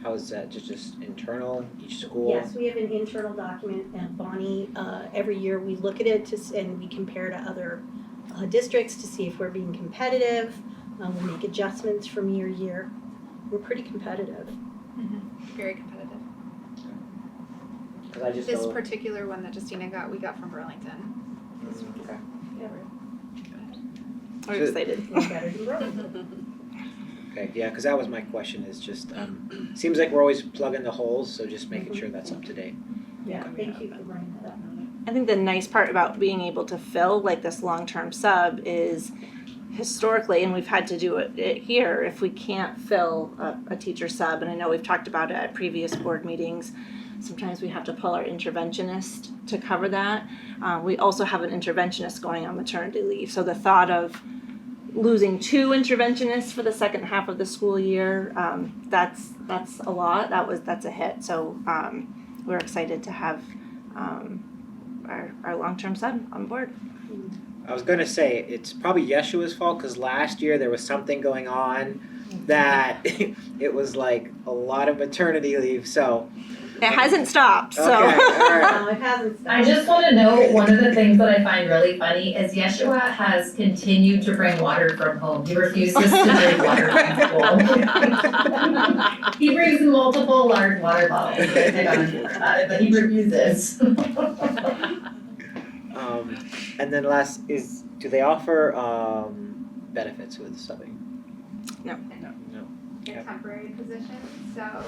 A: how is that, just internal, each school?
C: Yes, we have an internal document, and Bonnie, every year we look at it and we compare to other districts to see if we're being competitive. We make adjustments from year to year. We're pretty competitive.
E: Mm-hmm. Very competitive.
A: I just
E: This particular one that Justina got, we got from Burlington.
A: Okay.
C: Yeah,
Q: We're excited.
C: we're better than Burlington.
A: Okay, yeah, because that was my question, is just, seems like we're always plugging the holes, so just making sure that's up to date.
C: Yeah, thank you for bringing that up.
Q: I think the nice part about being able to fill like this long-term sub is historically, and we've had to do it here, if we can't fill a teacher sub, and I know we've talked about it at previous board meetings, sometimes we have to pull our interventionist to cover that. We also have an interventionist going on maternity leave, so the thought of losing 2 interventionists for the second half of the school year, that's a lot. That's a hit. So we're excited to have our long-term sub on board.
A: I was gonna say, it's probably Yeshua's fault, because last year there was something going on that it was like a lot of maternity leave, so.
Q: It hasn't stopped, so.
A: Okay, all right.
C: No, it hasn't stopped.
R: I just want to note, one of the things that I find really funny is Yeshua has continued to bring water from home. He refuses to drink water from school. He brings multiple large water bottles, but he refuses.
A: And then last is, do they offer benefits with subbing?
Q: No.
E: A temporary position, so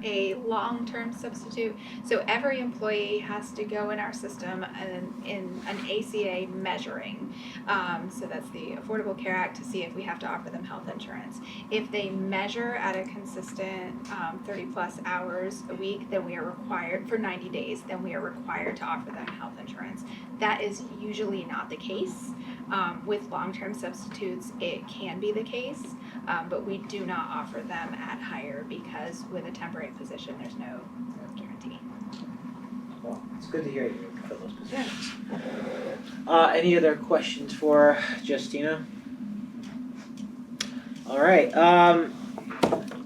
E: a long-term substitute. So every employee has to go in our system and in an ACA measuring. So that's the Affordable Care Act, to see if we have to offer them health insurance. If they measure at a consistent 30 plus hours a week, then we are required, for 90 days, then we are required to offer them health insurance. That is usually not the case. With long-term substitutes, it can be the case, but we do not offer them at higher year, because with a temporary position, there's no guarantee.
A: Well, it's good to hear you fill those positions. Any other questions for Justina? All right.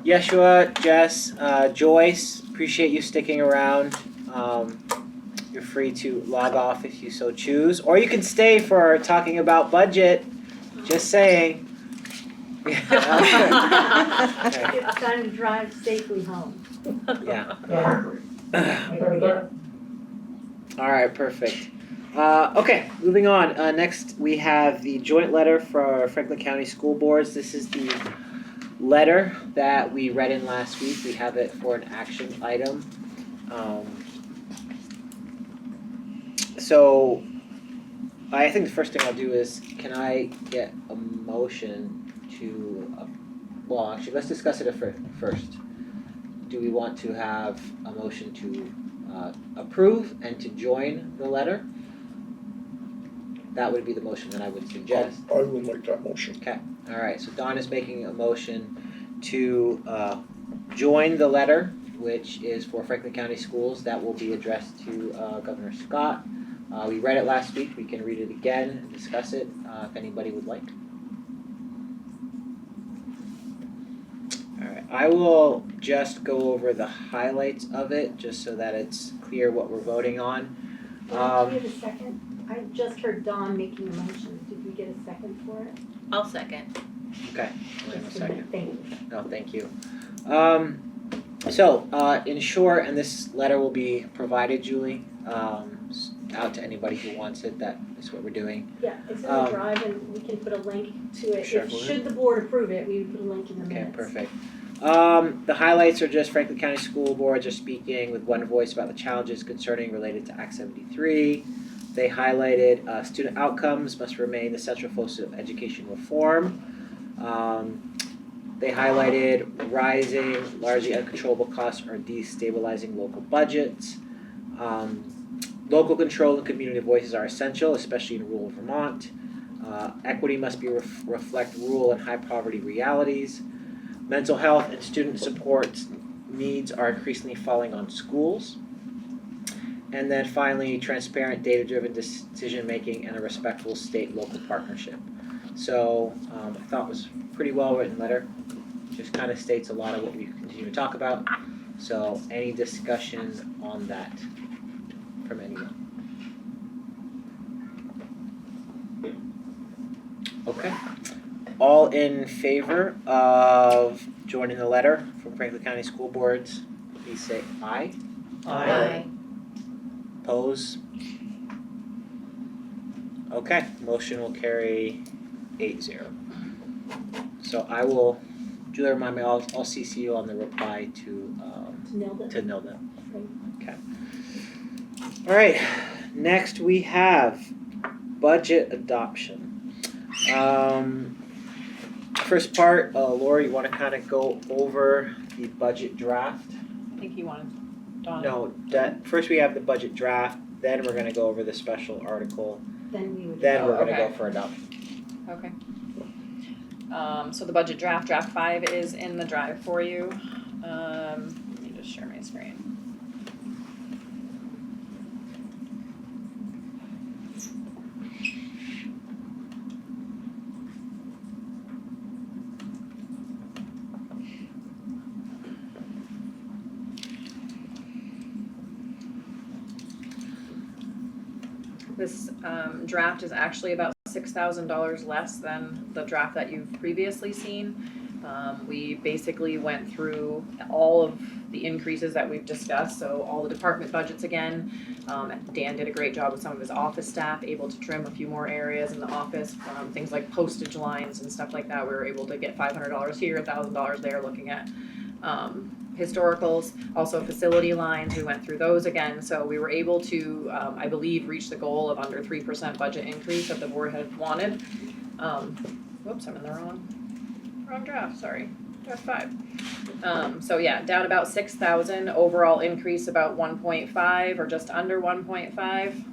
A: Yeshua, Jess, Joyce, appreciate you sticking around. You're free to log off if you so choose, or you can stay for talking about budget. Just saying.
C: It's time to drive safely home.
A: Yeah.
M: Yeah.
A: All right, perfect. Okay, moving on. Next, we have the joint letter for Franklin County School Boards. This is the letter that we read in last week. We have it for an action item. So, I think the first thing I'll do is, can I get a motion to, well, actually, let's discuss it first. Do we want to have a motion to approve and to join the letter? That would be the motion that I would suggest.
H: I will make that motion.
A: Okay, all right, so Don is making a motion to join the letter, which is for Franklin County Schools. That will be addressed to Governor Scott. We read it last week. We can read it again and discuss it if anybody would like. All right, I will just go over the highlights of it just so that it's clear what we're voting on.
C: Do we have a second? I just heard Dawn making a motion. Did we get a second for it?
G: I'll second.
A: Okay, wait a second.
C: Thank you.
A: No, thank you. So, in short, and this letter will be provided, Julie, out to anybody who wants it. That is what we're doing.
C: Yeah, it's in the drive, and we can put a link to it.
A: Sure.
C: Should the board approve it, we would put a link in the minutes.
A: Okay, perfect. The highlights are just Franklin County School Boards are speaking with one voice about the challenges concerning related to Act 73. They highlighted student outcomes must remain the central focus of education reform. They highlighted rising, largely uncontrollable costs are destabilizing local budgets. Local control and community voices are essential, especially in rural Vermont. Equity must be reflect rural and high poverty realities. Mental health and student support needs are increasingly falling on schools. And then finally, transparent, data-driven decision-making and a respectful state-local partnership. So I thought it was a pretty well-written letter. Just kind of states a lot of what we continue to talk about. So any discussion on that from anyone? Okay. All in favor of joining the letter from Franklin County School Boards, please say aye.
G: Aye.
A: Oppose? Okay, motion will carry 8-0. So I will, Julia, remind me, I'll CC you on the reply to Nilda. Okay. All right, next we have budget adoption. First part, Laura, you want to kind of go over the budget draft?
S: I think you wanted Dawn.
A: No, first we have the budget draft, then we're going to go over the special article,
C: then
A: we're going to go for adoption.
S: Okay. So the budget draft 5 is in the drive for you. Let me just share my screen. This draft is actually about $6,000 less than the draft that you've previously seen. We basically went through all of the increases that we've discussed, so all the department budgets again. Dan did a great job with some of his office staff, able to trim a few more areas in the office, things like postage lines and stuff like that. We were able to get $500 here, $1,000 there, looking at historicals, also facility lines, we went through those again, so we were able to, I believe, reach the goal of under 3% budget increase that the board had wanted. Whoops, I'm in the wrong draft, sorry, draft 5. So yeah, down about 6,000, overall increase about 1.5 or just under 1.5.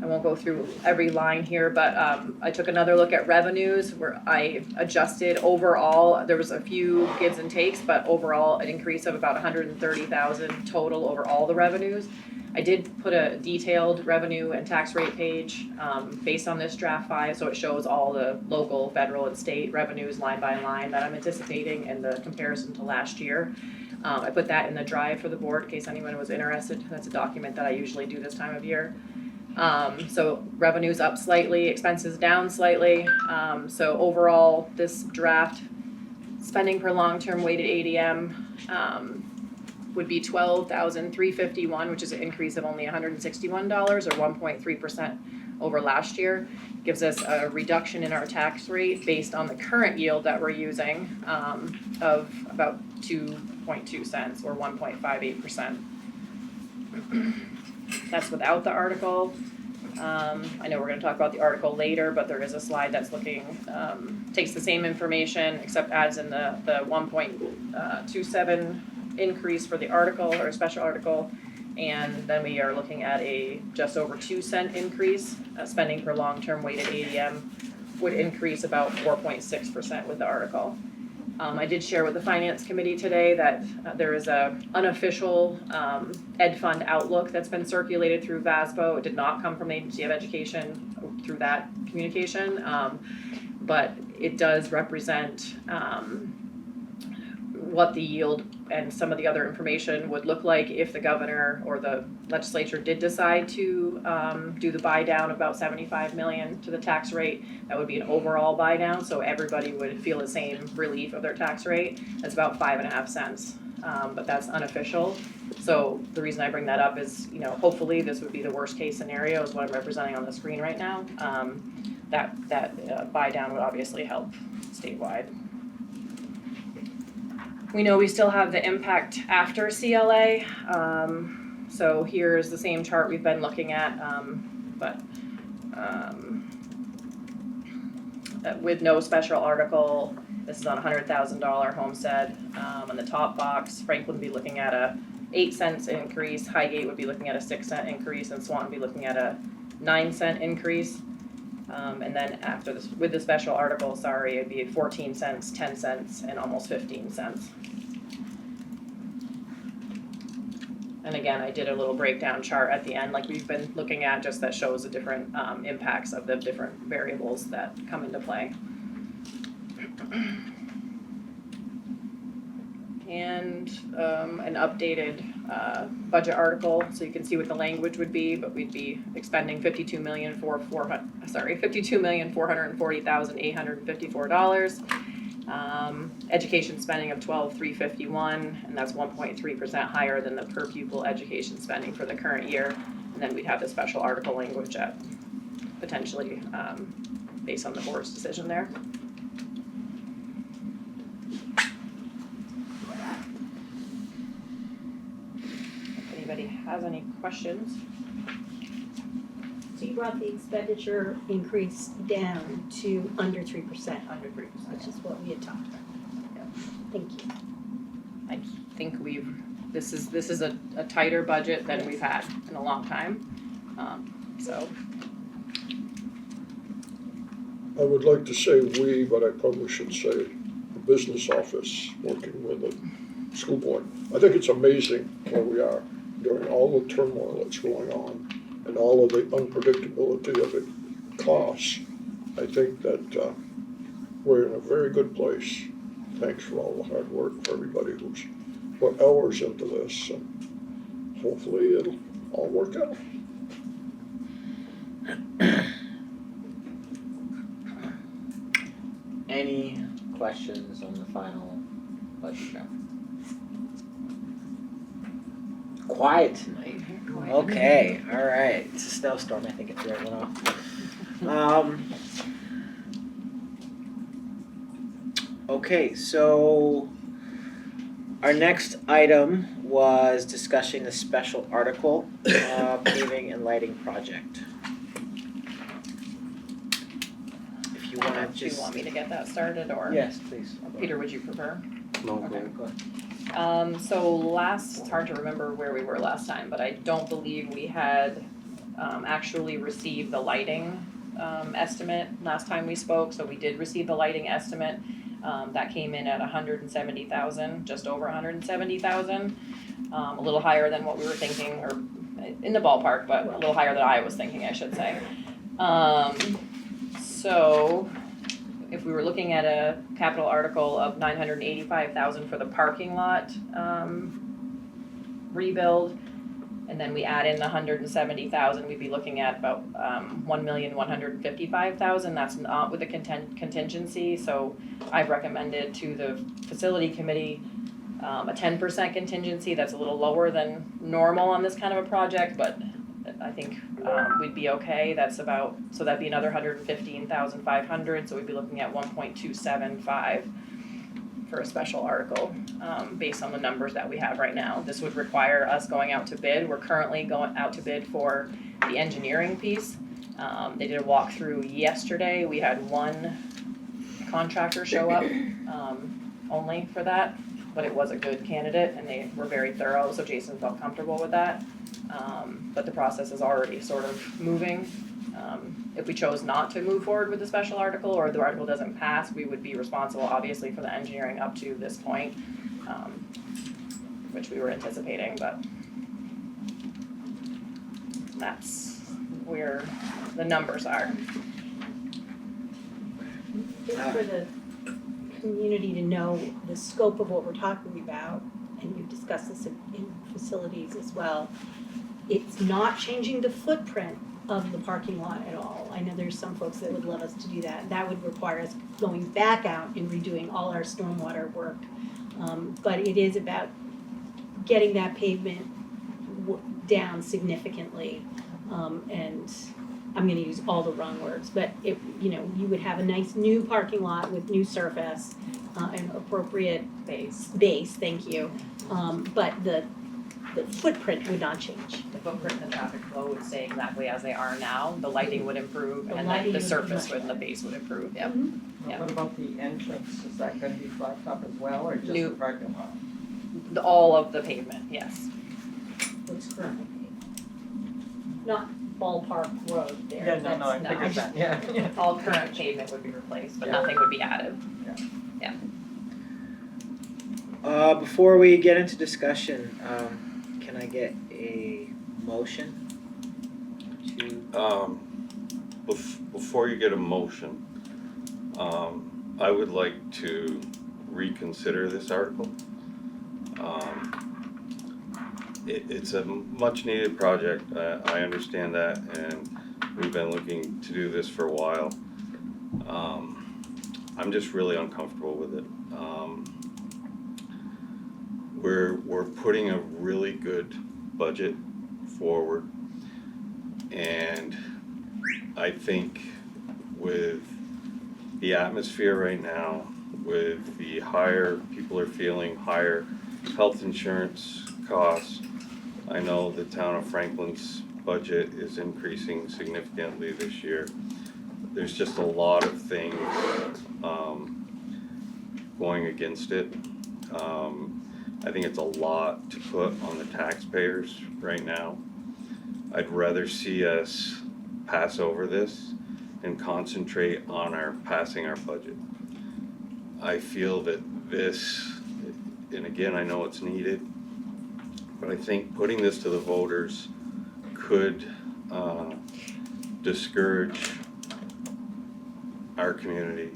S: I won't go through every line here, but I took another look at revenues where I adjusted overall. There was a few gives and takes, but overall an increase of about 130,000 total over all the revenues. I did put a detailed revenue and tax rate page based on this draft 5, so it shows all the local, federal, and state revenues line by line that I'm anticipating in the comparison to last year. I put that in the drive for the board in case anyone was interested. That's a document that I usually do this time of year. So revenues up slightly, expenses down slightly. So overall, this draft spending per long-term weighted ADM would be $12,351, which is an increase of only $161 or 1.3% over last year. Gives us a reduction in our tax rate based on the current yield that we're using of about 2.2 cents or 1.58%. That's without the article. I know we're going to talk about the article later, but there is a slide that's looking, takes the same information except adds in the 1.27 increase for the article or special article, and then we are looking at a just over 2 cent increase. Spending per long-term weighted ADM would increase about 4.6% with the article. I did share with the Finance Committee today that there is a unofficial Ed Fund outlook that's been circulated through VASBO. It did not come from the Agency of Education through that communication, but it does represent what the yield and some of the other information would look like if the governor or the legislature did decide to do the buy down of about $75 million to the tax rate. That would be an overall buy down, so everybody would feel the same relief of their tax rate. That's about 5.5 cents, but that's unofficial. So the reason I bring that up is, you know, hopefully this would be the worst case scenario is what I'm representing on the screen right now. That buy down would obviously help statewide. We know we still have the impact after CLA. So here's the same chart we've been looking at, but with no special article. This is on a $100,000 homestead. On the top box, Franklin would be looking at a 8 cents increase, Highgate would be looking at a 6 cent increase, and Swan would be looking at a 9 cent increase. And then after this, with the special article, sorry, it'd be 14 cents, 10 cents, and almost 15 cents. And again, I did a little breakdown chart at the end, like we've been looking at, just that shows the different impacts of the different variables that come into play. And an updated budget article, so you can see what the language would be, but we'd be expending $52,440,854. Education spending of $12,351, and that's 1.3% higher than the per pupil education spending for the current year. And then we'd have the special article language at potentially based on the board's decision there. If anybody has any questions.
C: So you brought the expenditure increase down to under 3%.
S: Under 3%.
C: Which is what we had talked about.
S: Yeah.
C: Thank you.
S: I think this is a tighter budget than we've had in a long time. So.
H: I would like to say we, but I probably should say the business office working with the school board. I think it's amazing where we are during all the turmoil that's going on and all of the unpredictability of it costs. I think that we're in a very good place. Thanks for all the hard work for everybody who's put hours into this, and hopefully it'll all work out.
A: Any questions on the final budget draft? Quiet tonight. Okay, all right. It's a snowstorm. I think it threw everyone off. Okay, so our next item was discussing the special article paving and lighting project. If you want to
S: Do
A: just.
S: you want me to get that started, or?
A: Yes, please.
S: Peter, would you prefer?
F: No,
S: Okay.
F: go ahead.
S: So it's hard to remember where we were last time, but I don't believe we had actually received the lighting estimate last time we spoke, so we did receive the lighting estimate. That came in at $170,000, just over $170,000, a little higher than what we were thinking, or in the ballpark, but a little higher than I was thinking, I should say. So if we were looking at a capital article of $985,000 for the parking lot rebuild, and then we add in the $170,000, we'd be looking at about $1,155,000. That's not with a contingency. So I've recommended to the facility committee a 10% contingency. That's a little lower than normal on this kind of a project, but I think we'd be okay. That's about, so that'd be another $115,500. So we'd be looking at 1.275 for a special article, based on the numbers that we have right now. This would require us going out to bid. We're currently going out to bid for the engineering piece. They did a walkthrough yesterday. We had one contractor show up only for that, but it was a good candidate and they were very thorough, so Jason felt comfortable with that. But the process is already sort of moving. If we chose not to move forward with the special article, or the article doesn't pass, we would be responsible obviously for the engineering up to this point, which we were anticipating, but that's where the numbers are.
C: Just for the community to know the scope of what we're talking about, and you've discussed this in facilities as well, it's not changing the footprint of the parking lot at all. I know there's some folks that would love us to do that. That would require us going back out and redoing all our stormwater work. But it is about getting that pavement down significantly. And I'm gonna use all the wrong words, but if, you know, you would have a nice new parking lot with new surface, and appropriate base, thank you. But the footprint would not change.
S: The footprint and the traffic flow would stay exactly as they are now. The lighting would improve,
C: The
S: and
C: lighting
S: the
C: would be
S: surface
C: much
S: and the base would improve, yep.
D: Well, what about the entrance? Is that gonna be blacktop as well, or just
S: New.
D: the parking lot?
S: All of the pavement, yes.
C: What's currently paved. Not ballpark road there.
D: Yeah, no, I
S: That's-
D: figured that, yeah.
S: All current pavement would be replaced, but
D: Yeah.
S: nothing would be added.
A: Before we get into discussion, can I get a motion to?
F: Before you get a motion, I would like to reconsider this article. It's a much needed project, I understand that, and we've been looking to do this for a while. I'm just really uncomfortable with it. We're putting a really good budget forward, and I think with the atmosphere right now, with the higher, people are feeling higher health insurance costs. I know the town of Franklin's budget is increasing significantly this year. There's just a lot of things going against it. I think it's a lot to put on the taxpayers right now. I'd rather see us pass over this and concentrate on passing our budget. I feel that this, and again, I know it's needed, but I think putting this to the voters could discourage our community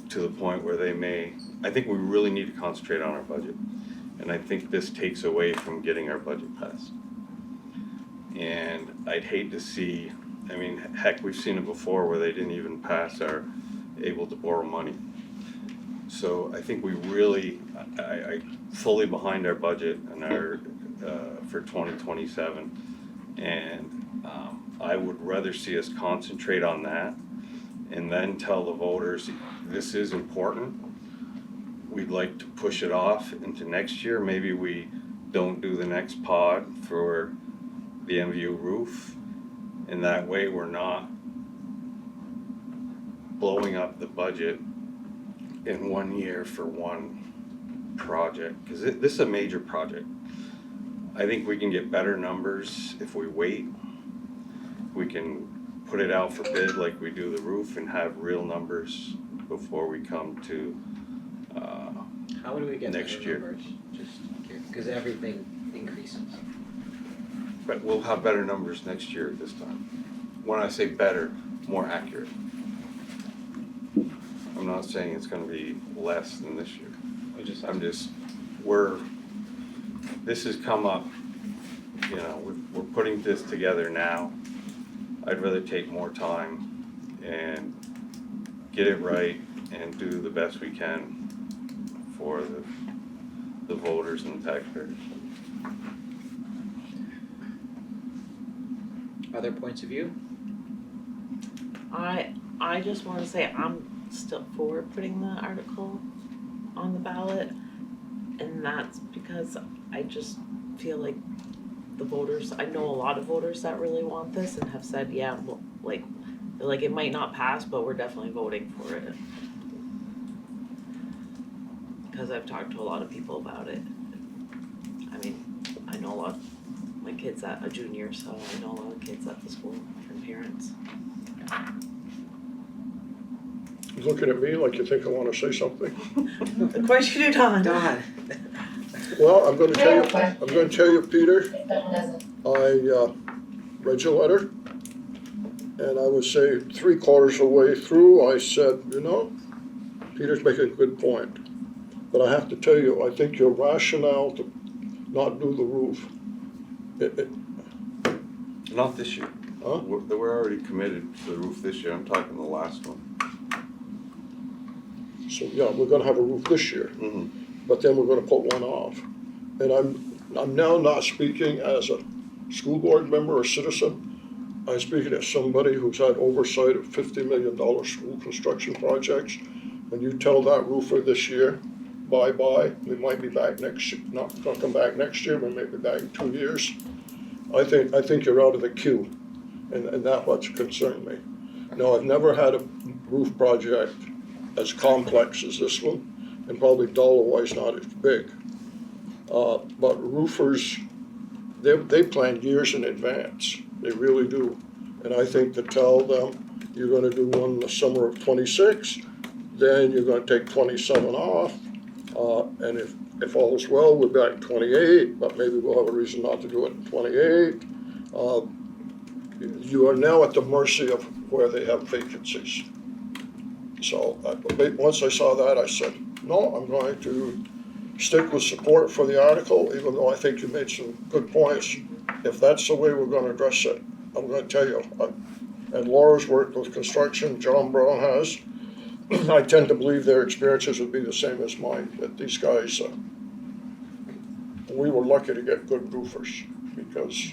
F: to the point where they may, I think we really need to concentrate on our budget. And I think this takes away from getting our budget passed. And I'd hate to see, I mean, heck, we've seen it before where they didn't even pass our able to borrow money. So I think we really, I fully behind our budget and our, for 2027. And I would rather see us concentrate on that and then tell the voters, this is important. We'd like to push it off into next year. Maybe we don't do the next pod for the MVU roof. And that way we're not blowing up the budget in 1 year for one project. Because this is a major project. I think we can get better numbers if we wait. we can put it out for bid like we do the roof and have real numbers before we come to,
A: How would we get
F: next
A: better
F: year.
A: numbers? Just because everything increases.
F: But we'll have better numbers next year this time. When I say better, more accurate. I'm not saying it's gonna be less than this year. This has come up, you know, we're putting this together now. I'd rather take more time and get it right and do the best we can for the voters and the taxpayers.
A: Other points of view?
T: I just want to say I'm still for putting the article on the ballot, and that's because I just feel like the voters, I know a lot of voters that really want this and have said, yeah, well, like it might not pass, but we're definitely voting for it. Because I've talked to a lot of people about it. I mean, I know a lot, my kid's at a junior, so I know a lot of kids at the school and parents.
H: You looking at me like you think I wanna say something?
T: The question to Don.
A: Don.
H: Well, I'm gonna tell you, Peter, I read your letter, and I would say 3/4 of the way through, I said, you know, Peter's making a good point. But I have to tell you, I think your rationale to not do the roof,
F: Not this year.
H: Huh?
F: We're already committed to the roof this year. I'm talking the last one.
H: so yeah, we're gonna have a roof this year.
F: Mm-hmm.
H: But then we're gonna put one off. And I'm now not speaking as a school board member or citizen. I'm speaking as somebody who's had oversight of $50 million school construction projects. When you tell that roofer this year, bye-bye, we might be back next year, not gonna come back next year, we may be back in 2 years. I think you're out of the queue, and that's what's concerned me. Now, I've never had a roof project as complex as this one, and probably dollar-wise not as big. But roofers, they plan years in advance, they really do. And I think to tell them, you're gonna do one in the summer of '26, then you're gonna take '27 off, and if all is well, we're back '28, but maybe we'll have a reason not to do it in '28. You are now at the mercy of where they have vacancies. So, once I saw that, I said, no, I'm going to stick with support for the article, even though I think you made some good points. If that's the way we're gonna address it, I'm gonna tell you, and Laura's worked with construction, John Brown has. I tend to believe their experiences would be the same as mine, that these guys, we were lucky to get good roofers, because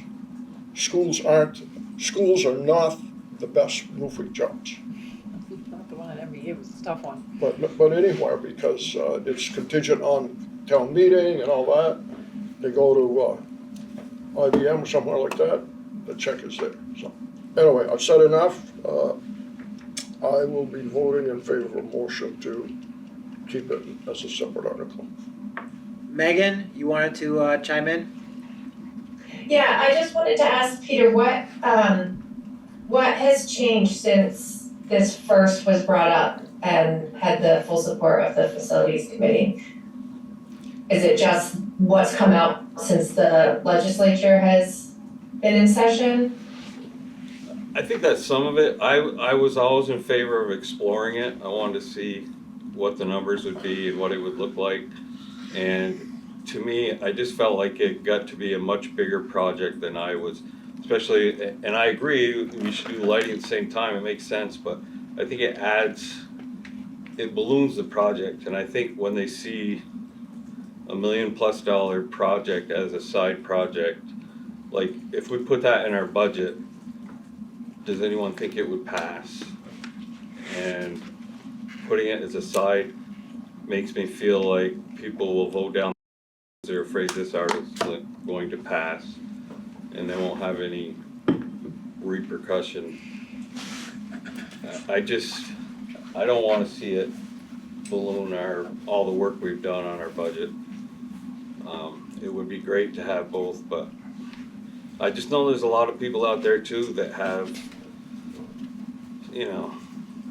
H: schools are not the best roofing jobs.
S: Not the one at MVU, was a tough one.
H: But anywhere, because it's contingent on town meeting and all that. They go to IBM or somewhere like that, the check is there. So anyway, I've said enough. I will be voting in favor of a motion to keep it as a separate article.
A: Megan, you wanted to chime in?
U: Yeah, I just wanted to ask Peter, what has changed since this first was brought up and had the full support of the facilities committee? Is it just what's come out since the legislature has been in session?
F: I think that's some of it. I was always in favor of exploring it. I wanted to see what the numbers would be and what it would look like. And to me, I just felt like it got to be a much bigger project than I was, especially, and I agree, we should do lighting at the same time, it makes sense, but I think it balloons the project. And I think when they see $1 million+ project as a side project, like if we put that in our budget, does anyone think it would pass? And putting it as a side makes me feel like people will vote down because they're afraid this article is going to pass and they won't have any repercussion. I don't want to see it balloon all the work we've done on our budget. It would be great to have both, but I just know there's a lot of people out there too that have, you know,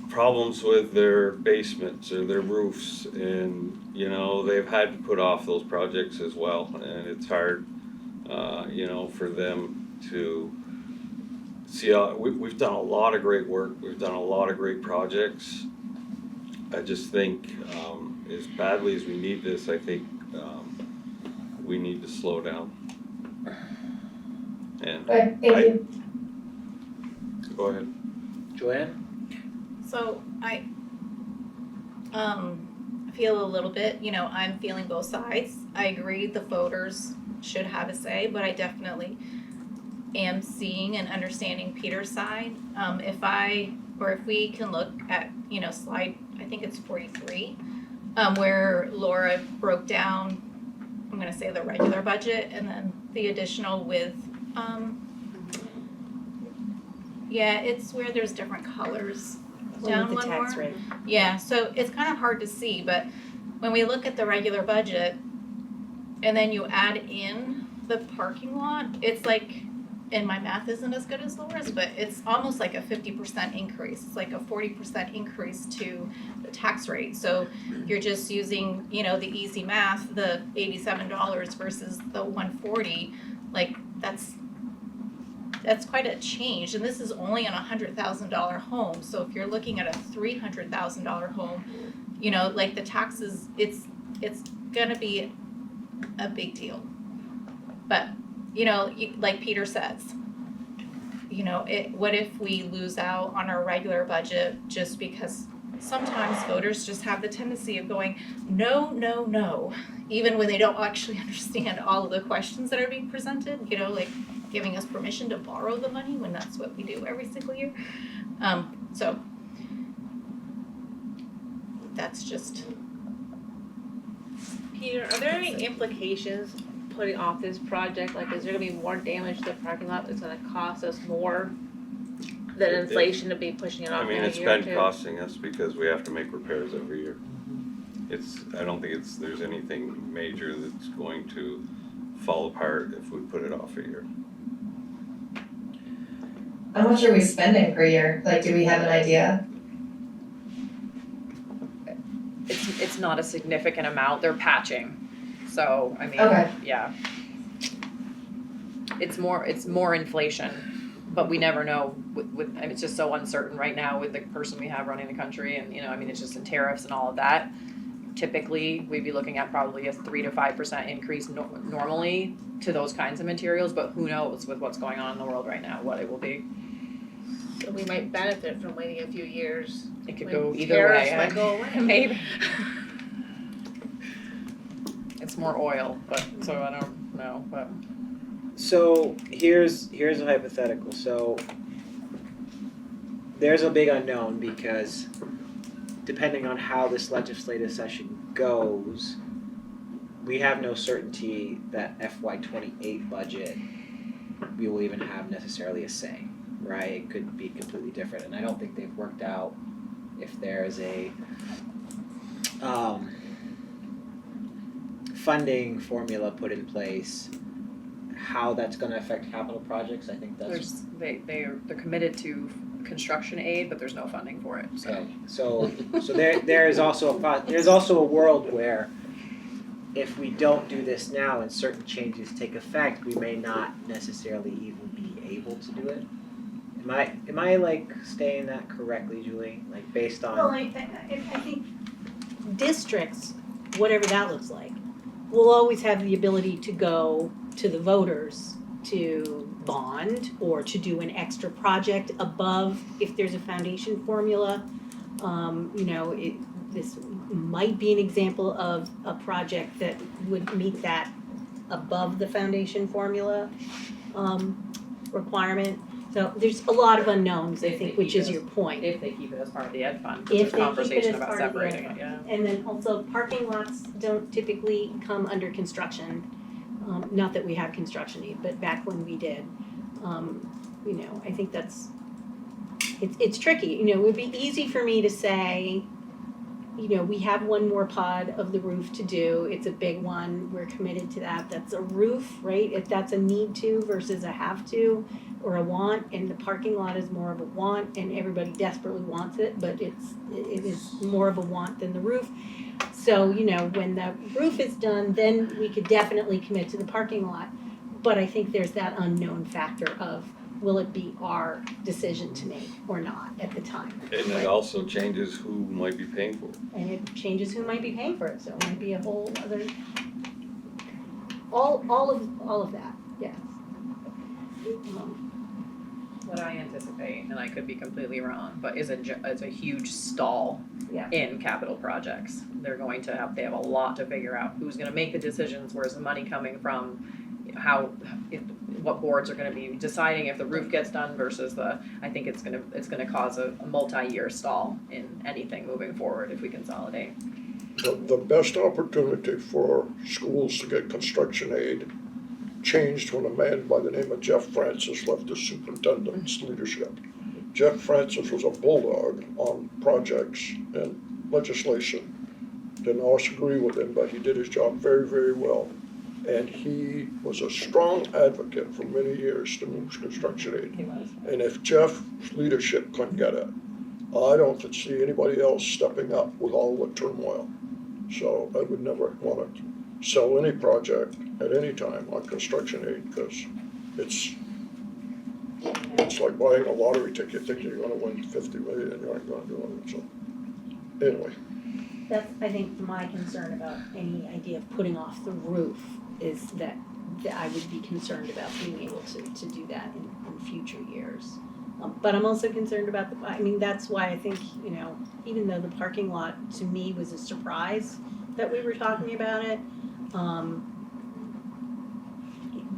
F: problems with their basements or their roofs, and, you know, they've had to put off those projects as well, and it's hard, you know, for them to see, we've done a lot of great work, we've done a lot of great projects. I just think, as badly as we need this, I think, we need to slow down. And
U: Right, thank you.
F: Go ahead.
A: Joanne?
G: So I feel a little bit, I'm feeling both sides. I agree the voters should have a say, but I definitely am seeing and understanding Peter's side. If we can look at, slide, I think it's 43, where Laura broke down, I'm gonna say the regular budget and then the additional with, it's where there's different colors. Down
C: With the
G: one
C: tax
G: more.
C: rate.
G: Yeah, so it's kind of hard to see, but when we look at the regular budget and then you add in the parking lot, it's like, and my math isn't as good as Laura's, but it's almost like a 50% increase. It's like a 40% increase to the tax rate. So you're just using, the easy math, the $87 versus the $140, like that's quite a change, and this is only on a $100,000 home. So if you're looking at a $300,000 home, like the taxes, it's gonna be a big deal. But like Peter says, what if we lose out on our regular budget just because sometimes voters just have the tendency of going no, no, no, even when they don't actually understand all of the questions that are being presented. Like giving us permission to borrow the money when that's what we do every single year. So that's just.
T: Peter, are there any implications putting off this project? Like, is there gonna be more damage to the parking lot that's gonna cost us more than inflation to be pushing it off in a year or two?
F: It's been costing us because we have to make repairs every year. I don't think there's anything major that's going to fall apart if we put it off a year.
U: How much are we spending per year? Like, do we have an idea?
S: It's not a significant amount, they're patching, so, I mean,
U: Okay.
S: yeah. It's more inflation, but we never know with, and it's just so uncertain right now with the person we have running the country, and, it's just in tariffs and all of that. Typically, we'd be looking at probably a 3 to 5% increase normally to those kinds of materials, but who knows with what's going on in the world right now, what it will be.
T: So we might benefit from waiting a few years.
S: It could
T: when
S: go either
T: tariffs
S: way.
T: might go away.
S: Maybe. It's more oil, but, so I don't know, but.
A: So here's a hypothetical. So there's a big unknown because depending on how this legislative session goes, we have no certainty that FY28 budget we will even have necessarily a say, right? It could be completely different, and I don't think they've worked out if there's a funding formula put in place, how that's going to affect capital projects. I think that's
S: They're committed to construction aid, but there's no funding for it.
A: so there's also a world where if we don't do this now and certain changes take effect, we may not necessarily even be able to do it. Am I like saying that correctly, Julie? Like based on
C: Well, I think districts, whatever that looks like, will always have the ability to go to the voters to bond or to do an extra project above if there's a foundation formula. This might be an example of a project that would meet that above the foundation formula requirement. So there's a lot of unknowns, I think, which is your point.
S: If they keep it as part of the ed fund,
C: If
S: there's
C: they keep it
S: conversation
C: as
S: about
C: part of the ed
S: separating it, yeah.
C: And then also parking lots don't typically come under construction. Not that we have construction aid, but back when we did, I think it's tricky. It would be easy for me to say, you know, we have one more pod of the roof to do. It's a big one. We're committed to that. That's a roof, right? If that's a need to versus a have to or a want, and the parking lot is more of a want, and everybody desperately wants it, but it is more of a want than the roof. So, you know, when the roof is done, then we could definitely commit to the parking lot. But I think there's that unknown factor of, will it be our decision to make or not at the time?
F: And it also changes who might be paying for it.
C: And it changes who might be paying for it, so it might be a whole other, all of that, yes.
S: What I anticipate, and I could be completely wrong, but is a huge stall
C: Yeah.
S: in capital projects. They have a lot to figure out. Who's gonna make the decisions? Where's the money coming from? What boards are gonna be deciding if the roof gets done versus I think it's gonna cause a multi-year stall in anything moving forward if we consolidate.
H: The best opportunity for schools to get construction aid changed when a man by the name of Jeff Francis left the superintendent's leadership. Jeff Francis was a bulldog on projects and legislation. Didn't always agree with him, but he did his job very, very well. And he was a strong advocate for many years to move construction aid.
S: He was.
H: And if Jeff's leadership couldn't get it, I don't see anybody else stepping up with all the turmoil. So I would never want to sell any project at any time on construction aid, because it's like buying a lottery ticket thinking you're gonna win 50 million and you aren't gonna do it, so. Anyway,
C: That's, I think, my concern about any idea of putting off the roof is that I would be concerned about being able to do that in future years. But I'm also concerned about that's why I think, you know, even though the parking lot to me was a surprise that we were talking about it,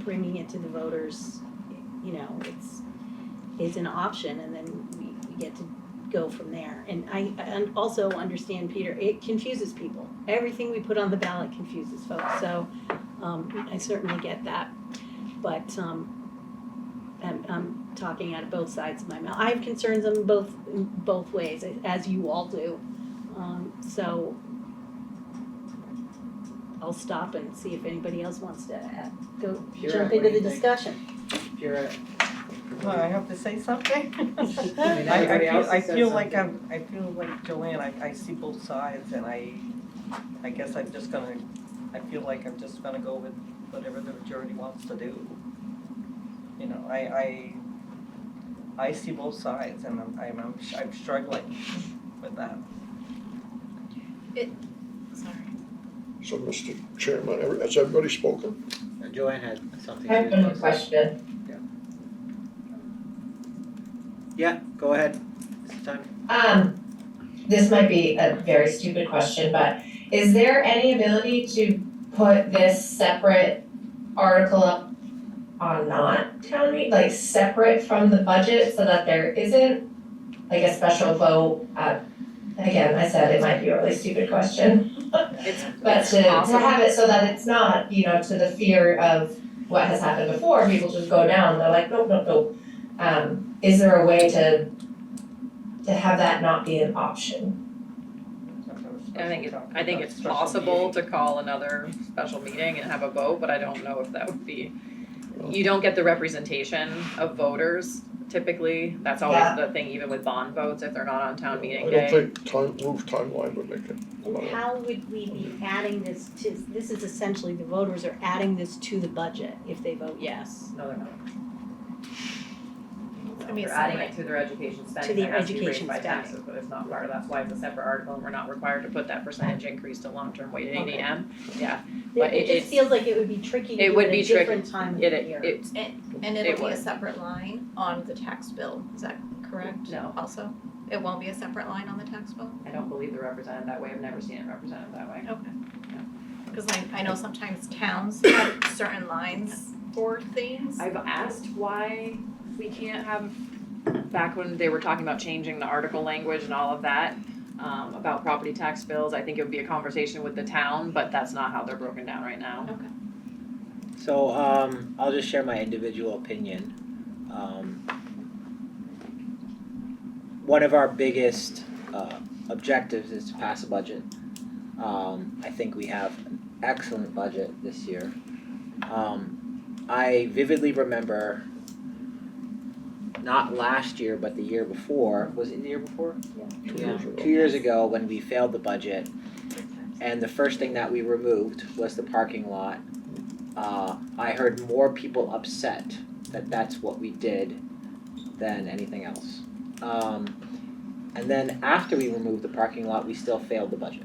C: bringing it to the voters, you know, is an option, and then we get to go from there. And I also understand, Peter, it confuses people. Everything we put on the ballot confuses folks, so I certainly get that. But I'm talking out of both sides of my mouth. I have concerns on both ways, as you all do. So I'll stop and see if anybody else wants to jump into the discussion.
D: I have to say something?
A: everybody else
D: I
A: said
D: feel like
A: something.
D: Joanne, I see both sides, and I guess I feel like I'm just gonna go with whatever the majority wants to do. You know, I see both sides, and I'm struggling with that.
H: so Mr. Chairman, has everybody spoken?
A: Joanne had something
U: I have
A: to
U: one question.
A: Yeah, go ahead. It's time.
U: This might be a very stupid question, but is there any ability to put this separate article up on not town meeting, like separate from the budget, so that there isn't like a special vote? Again, I said it might be a really stupid question. But to have it so that it's not, you know, to the fear of what has happened before, people just go down, they're like, nope. Is there a way to have that not be an option?
S: I think it's possible to call another special meeting and have a vote, but I don't know if that would be, you don't get the representation of voters typically. That's always the thing, even with bond votes, if they're not on town meeting day.
H: I don't think roof timeline would make it.
C: And how would we be adding this this is essentially the voters are adding this to the budget if they vote yes.
S: No, they're not.
E: I mean,
S: They're adding it to their education spending.
C: To their
S: that has to be raised
C: education
S: by
C: spending.
S: taxes, but it's not part of, that's why it's a separate article, and we're not required to put that percentage increase to long-term weighted
C: Okay.
S: ADM. Yeah, but
C: It just feels like it would be tricky to
S: it
C: do
S: would
C: at
S: be
C: a
S: tricky.
C: different time of the year.
E: And
S: It
E: it'll be a
S: would.
E: separate line on the tax bill, is that correct?
S: No.
E: Also, it won't be a separate line on the tax bill?
S: I don't believe they're represented that way, I've never seen it represented that way.
E: Okay. Because I know sometimes towns have certain lines for things.
S: I've asked why we can't have, back when they were talking about changing the article language and all of that, about property tax bills, I think it would be a conversation with the town, but that's not how they're broken down right now.
E: Okay.
A: So I'll just share my individual opinion. One of our biggest objectives is to pass a budget. I think we have an excellent budget this year. I vividly remember, not last year, but the year before. Was it the year before? Yeah. 2 years ago when we failed the budget, and the first thing that we removed was the parking lot. I heard more people upset that that's what we did than anything else. And then after we removed the parking lot, we still failed the budget.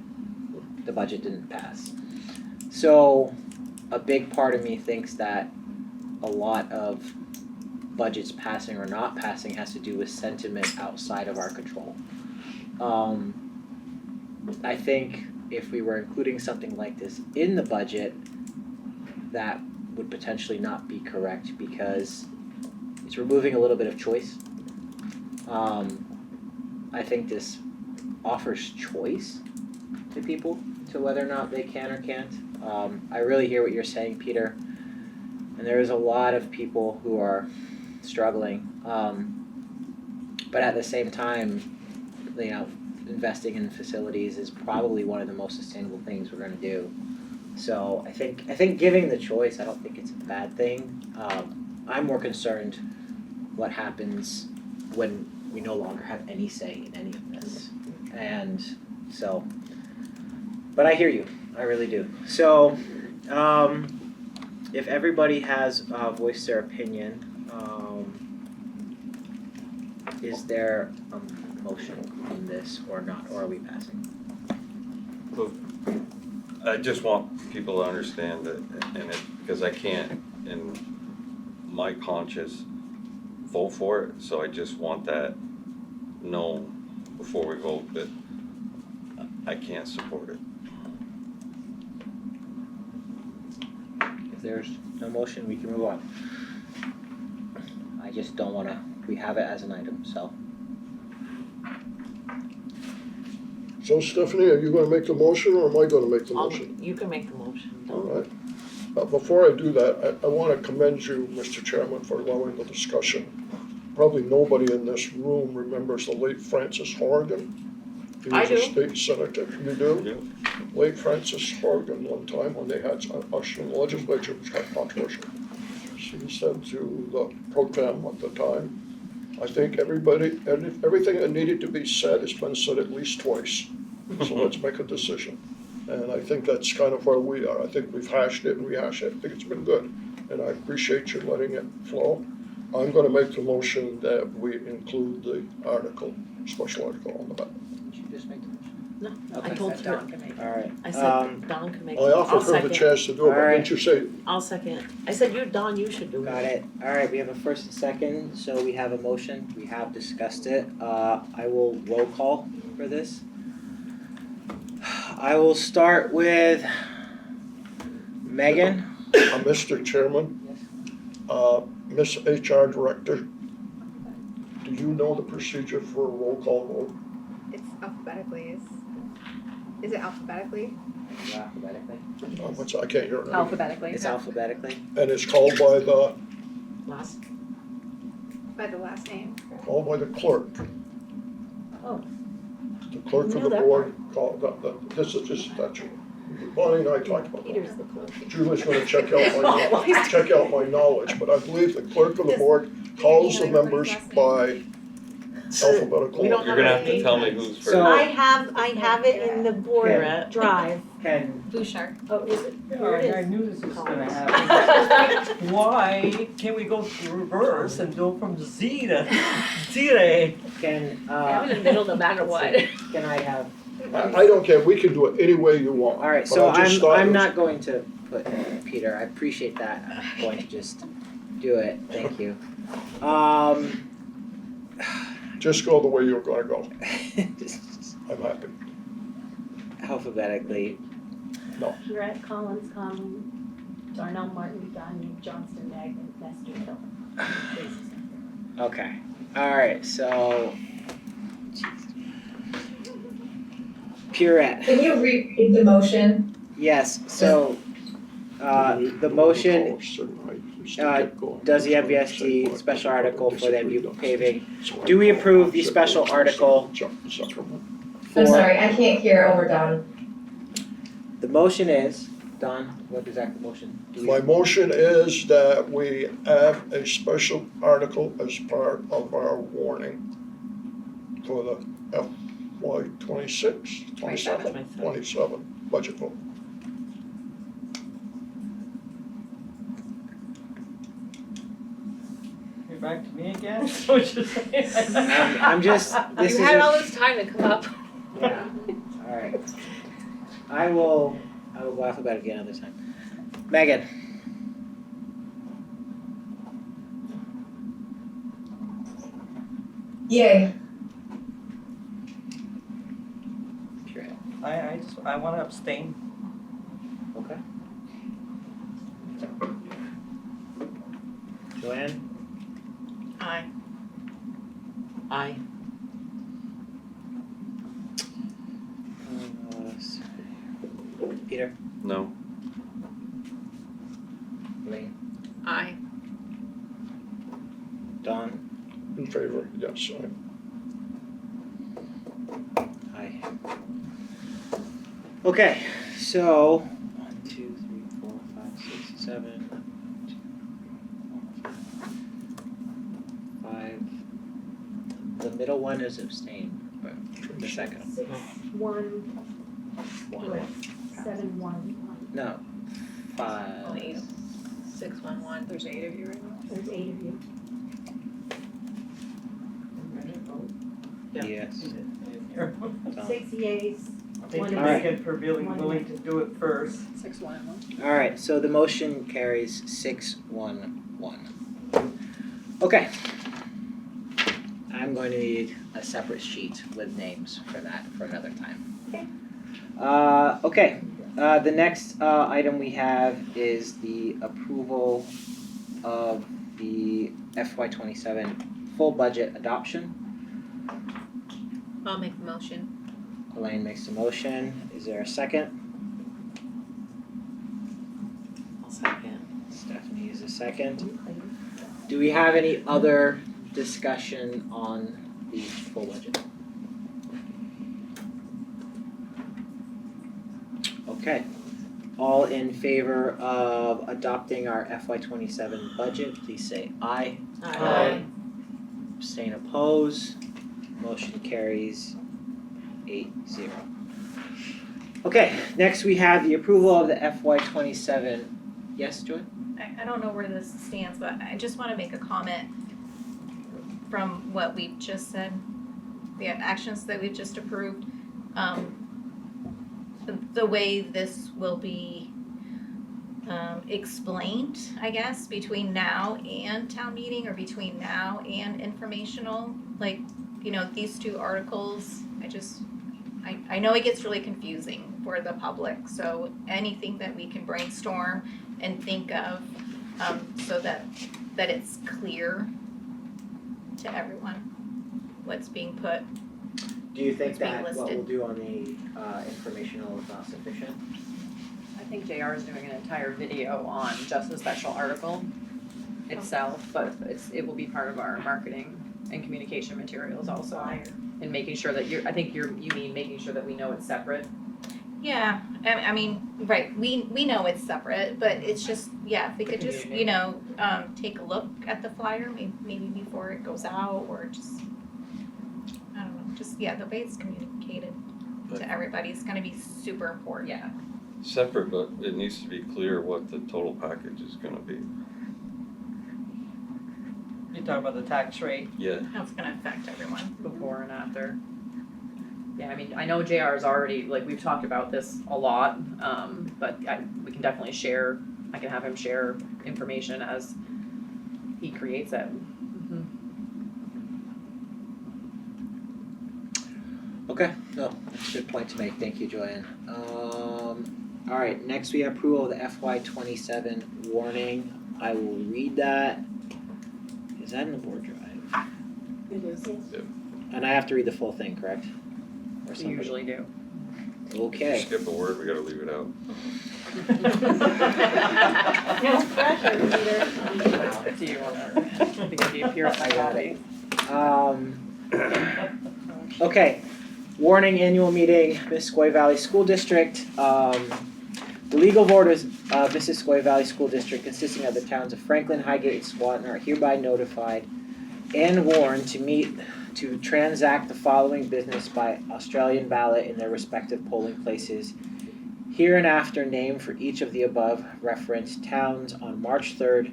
A: The budget didn't pass. So a big part of me thinks that a lot of budgets passing or not passing has to do with sentiment outside of our control. I think if we were including something like this in the budget, that would potentially not be correct because it's removing a little bit of choice. I think this offers choice to people to whether or not they can or can't. I really hear what you're saying, Peter, and there is a lot of people who are struggling. But at the same time, you know, investing in facilities is probably one of the most sustainable things we're going to do. So I think giving the choice, I don't think it's a bad thing. I'm more concerned what happens when we no longer have any say in any of this. And so, but I hear you, I really do. So, if everybody has voiced their opinion, is there a motion on this or not, or are we passing?
F: Well, I just want people to understand that, because I can't, in my conscience, vote for it, so I just want that known before we vote that I can't support it.
A: If there's no motion, we can move on. I just don't want to, we have it as an item, so.
H: So Stephanie, are you gonna make the motion or am I gonna make the motion?
T: You can make the motion.
H: All right. Before I do that, I wanna commend you, Mr. Chairman, for allowing the discussion. Probably nobody in this room remembers the late Francis Horgan. He was a state senator. You do? Yeah. Late Francis Horgan, one time when they had us in the legislature, was quite controversial. She said to the pro tem at the time, I think everything that needed to be said has been said at least twice. So let's make a decision. And I think that's kind of where we are. I think we've hashed it and rehashed it. I think it's been good. And I appreciate you letting it flow. I'm gonna make the motion that we include the article, special article on the ballot.
A: Did you just make the motion?
T: No,
A: Okay.
T: I told her.
A: Alright.
T: I said Don can make
H: I
T: it.
H: offered her the chance to do it, but didn't you say?
T: I'll second. I said Don, you should do it.
A: Got it. Alright, we have a first and second, so we have a motion. We have discussed it. I will roll call for this. I will start with Megan.
H: Mr. Chairman, Miss HR Director, do you know the procedure for a roll call vote?
E: It's alphabetically. Is it alphabetically?
H: Alphabetically. I can't hear it.
E: Alphabetically.
A: It's alphabetically.
H: And it's called by the?
E: By the last name.
H: Called by the clerk.
T: Oh.
H: The clerk of the board called, this is just statute. Bonnie and I talked about that.
T: Peter's the clerk.
H: Julie's gonna check out my knowledge, but I believe the clerk of the board calls the members by alphabetical.
F: You're gonna have to tell me who's first.
A: So-
C: I have it in the board drive.
A: Can
G: Bouchard.
C: Oh, is it?
D: All right, I knew this was gonna happen. Why can't we go reverse and go from Z to A?
A: Can
G: I'm in the middle no matter what.
A: Can I have?
H: I don't care, we can do it any way you want.
A: Alright,
H: but
A: so
H: I just thought it
A: I'm
H: was-
A: not going to put Peter. I appreciate that. I'm going to just do it. Thank you.
H: Just go the way you're gonna go. I'm happy.
A: Alphabetically.
H: No.
K: Brett Collins, Darnell Martin, Donnie Johnston, Magnet, Nestor Hill.
A: Okay. Alright, so Pierrette.
U: Can you read the motion?
A: Yes, so the motion does the MVSD special article for the MU paving. Do we approve the special article
U: I'm sorry, I can't hear over Don.
A: The motion is, Don, what exact motion? Do we-
H: My motion is that we add a special article as part of our warning for the FY 26, 27 budget vote.
D: You're back to me again? So what you're saying?
A: I'm just, this is
S: You had
A: a-
S: all this time to come up.
A: Yeah, alright. I will laugh about it again another time. Megan?
U: Yay.
D: I wanna abstain.
A: Okay. Joanne?
S: Aye.
A: Aye. Peter?
F: No.
A: Elaine?
S: Aye.
A: Don?
H: In favor, yes,
A: Aye. Okay, so 1, 2, 3, 4, 5, 6, 7, 5. The middle one is abstain, but the second.
K: 6, 1,
A: 1.
K: 7, 1.
A: No, 5.
S: 6, 1, 1. There's 8 of you right now.
K: There's 8 of you.
A: Yes.
K: 6 yeas.
D: Thank you,
A: All right.
D: Megan, for being
K: One
D: willing to do it first.
S: 6, 1, 1.
A: Alright, so the motion carries 6-1-1. Okay. I'm going to need a separate sheet with names for that for another time. Okay. The next item we have is the approval of the FY27 full budget adoption.
G: I'll make the motion.
A: Elaine makes the motion. Is there a second?
T: I'll second.
A: Stephanie is a second. Do we have any other discussion on the full budget? Okay. All in favor of adopting our FY27 budget, please say aye.
S: Aye.
A: Abstain, oppose. Motion carries 8-0. Okay, next we have the approval of the FY27. Yes, Joy?
G: I don't know where this stands, but I just wanna make a comment from what we've just said, the actions that we've just approved. The way this will be explained, I guess, between now and town meeting or between now and informational, like, you know, these two articles, I know it gets really confusing for the public, so anything that we can brainstorm and think of, so that it's clear to everyone what's being put.
A: Do you think
G: It's being
A: that what
G: listed.
A: we'll do on the informational is not sufficient?
S: I think JR is doing an entire video on just the special article itself, but it will be part of our marketing and communication materials also. And making sure that I think you mean making sure that we know it's separate.
G: Yeah, I mean, right, we know it's separate, but it's just, yeah, if we could just, you know, take a look at the flyer, maybe before it goes out, or just, I don't know, just, yeah, the way it's communicated to everybody is gonna be super important.
S: Yeah.
F: Separate, but it needs to be clear what the total package is gonna be.
D: You're talking about the tax rate?
F: Yeah.
G: How it's gonna affect everyone.
S: Before and after. Yeah, I mean, I know JR is already, like, we've talked about this a lot, but we can definitely share, I can have him share information as he creates it.
A: Okay, no, that's a good point to make. Thank you, Joanne. All right, next we have approval of the FY27 warning. I will read that. Is that in the board drive?
S: It is.
A: And I have to read the full thing, correct? Or
S: We
A: somebody?
S: usually do.
A: Okay.
F: Skip a word, we gotta leave it out.
K: No pressure, Peter.
S: Do you want to be a pure
A: I got it. Okay, Warning annual meeting, Missisquoi Valley School District. The legal voters of Missisquoi Valley School District, consisting of the towns of Franklin, Highgate, and Swanton, are hereby notified and warned to meet to transact the following business by Australian ballot in their respective polling places, hereinafter named for each of the above referenced towns on March 3rd,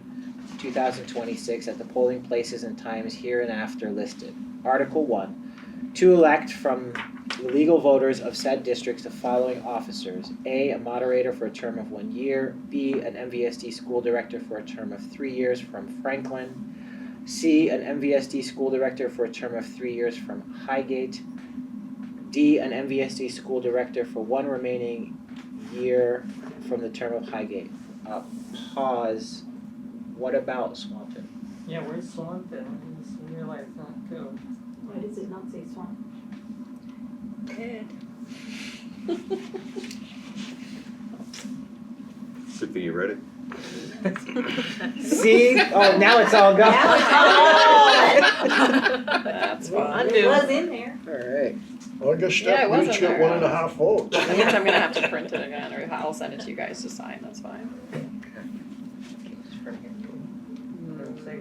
A: 2026 at the polling places and times hereinafter listed. Article 1. To elect from the legal voters of said districts the following officers. A moderator for a term of 1 year. B, an MVSD school director for a term of 3 years from Franklin. C, an MVSD school director for a term of 3 years from Highgate. D, an MVSD school director for 1 remaining year from the term of Highgate. Pause. What about Swanton?
D: Yeah, where's Swanton? I just realized that too.
K: Why does it not say Swan?
F: Good thing you read it.
A: See? Oh, now it's all gone.
S: That's fun.
K: It was in there.
A: Alright.
H: Well, I guess
S: Yeah, it
H: that
S: was
H: means
S: in
H: get
S: there.
H: 1.5 votes.
S: That means I'm gonna have to print it again, or I'll send it to you guys to sign, that's fine.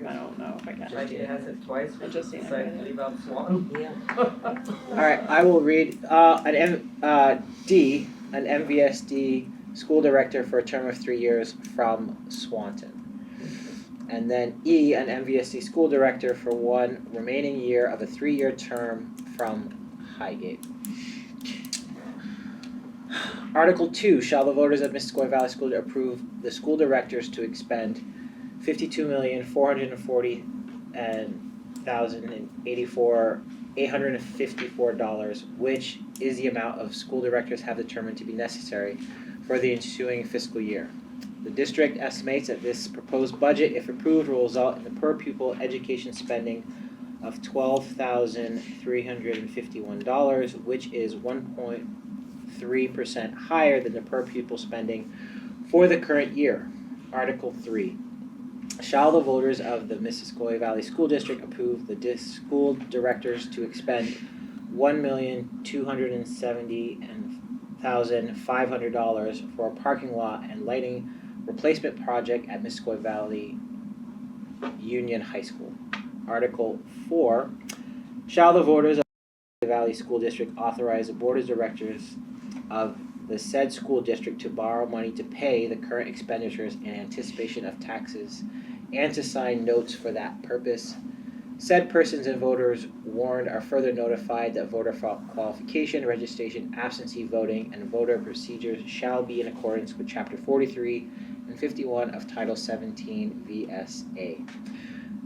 S: I don't know if I can.
D: Idea has it twice.
S: I just seen it.
D: Decided to leave out Swan.
A: Alright, I will read, D, an MVSD school director for a term of 3 years from Swanton. And then E, an MVSD school director for 1 remaining year of a 3-year term from Highgate. Article 2, shall the voters of Missisquoi Valley School approve the school directors to expend $52,440,854, which is the amount of school directors have determined to be necessary for the ensuing fiscal year. The district estimates that this proposed budget, if approved, will result in the per pupil education spending of $12,351, which is 1.3% higher than the per pupil spending for the current year. Article 3. Shall the voters of the Missisquoi Valley School District approve the school directors to expend $1,270,500 for a parking lot and lighting replacement project at Missisquoi Valley Union High School. Article 4. Shall the voters of the Valley School District authorize the board of directors of the said school district to borrow money to pay the current expenditures in anticipation of taxes and to sign notes for that purpose. Said persons and voters warned are further notified that voter qualification, registration, absentee voting, and voter procedures shall be in accordance with Chapter 43 and 51 of Title 17 VSA.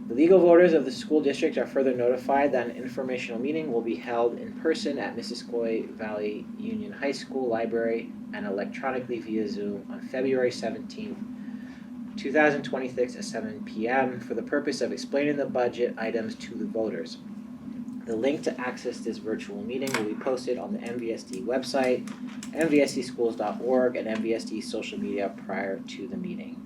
A: The legal voters of the school district are further notified that an informational meeting will be held in person at Missisquoi Valley Union High School Library and electronically via Zoom on February 17th, 2026 at 7 p.m. for the purpose of explaining the budget items to the voters. The link to access this virtual meeting will be posted on the MVSD website, mvsdschools.org, and MVSD social media prior to the meeting.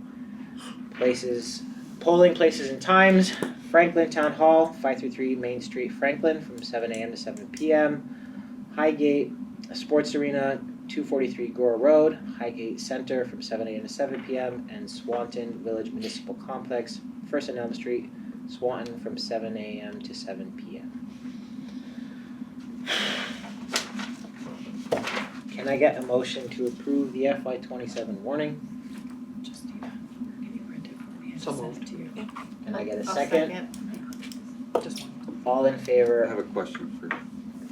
A: Polling places and times: Franklin Town Hall, 533 Main Street, Franklin, from 7 a.m. to 7 p.m. Highgate Sports Arena, 243 Gore Road, Highgate Center, from 7 a.m. to 7 p.m. and Swanton Village Municipal Complex, 1st and Elm Street, Swanton, from 7 a.m. to 7 p.m. Can I get a motion to approve the FY27 warning?
S: So moved.
A: Can I get a
S: I'll
A: second?
S: Just one.
A: All in favor?
F: I have a question for,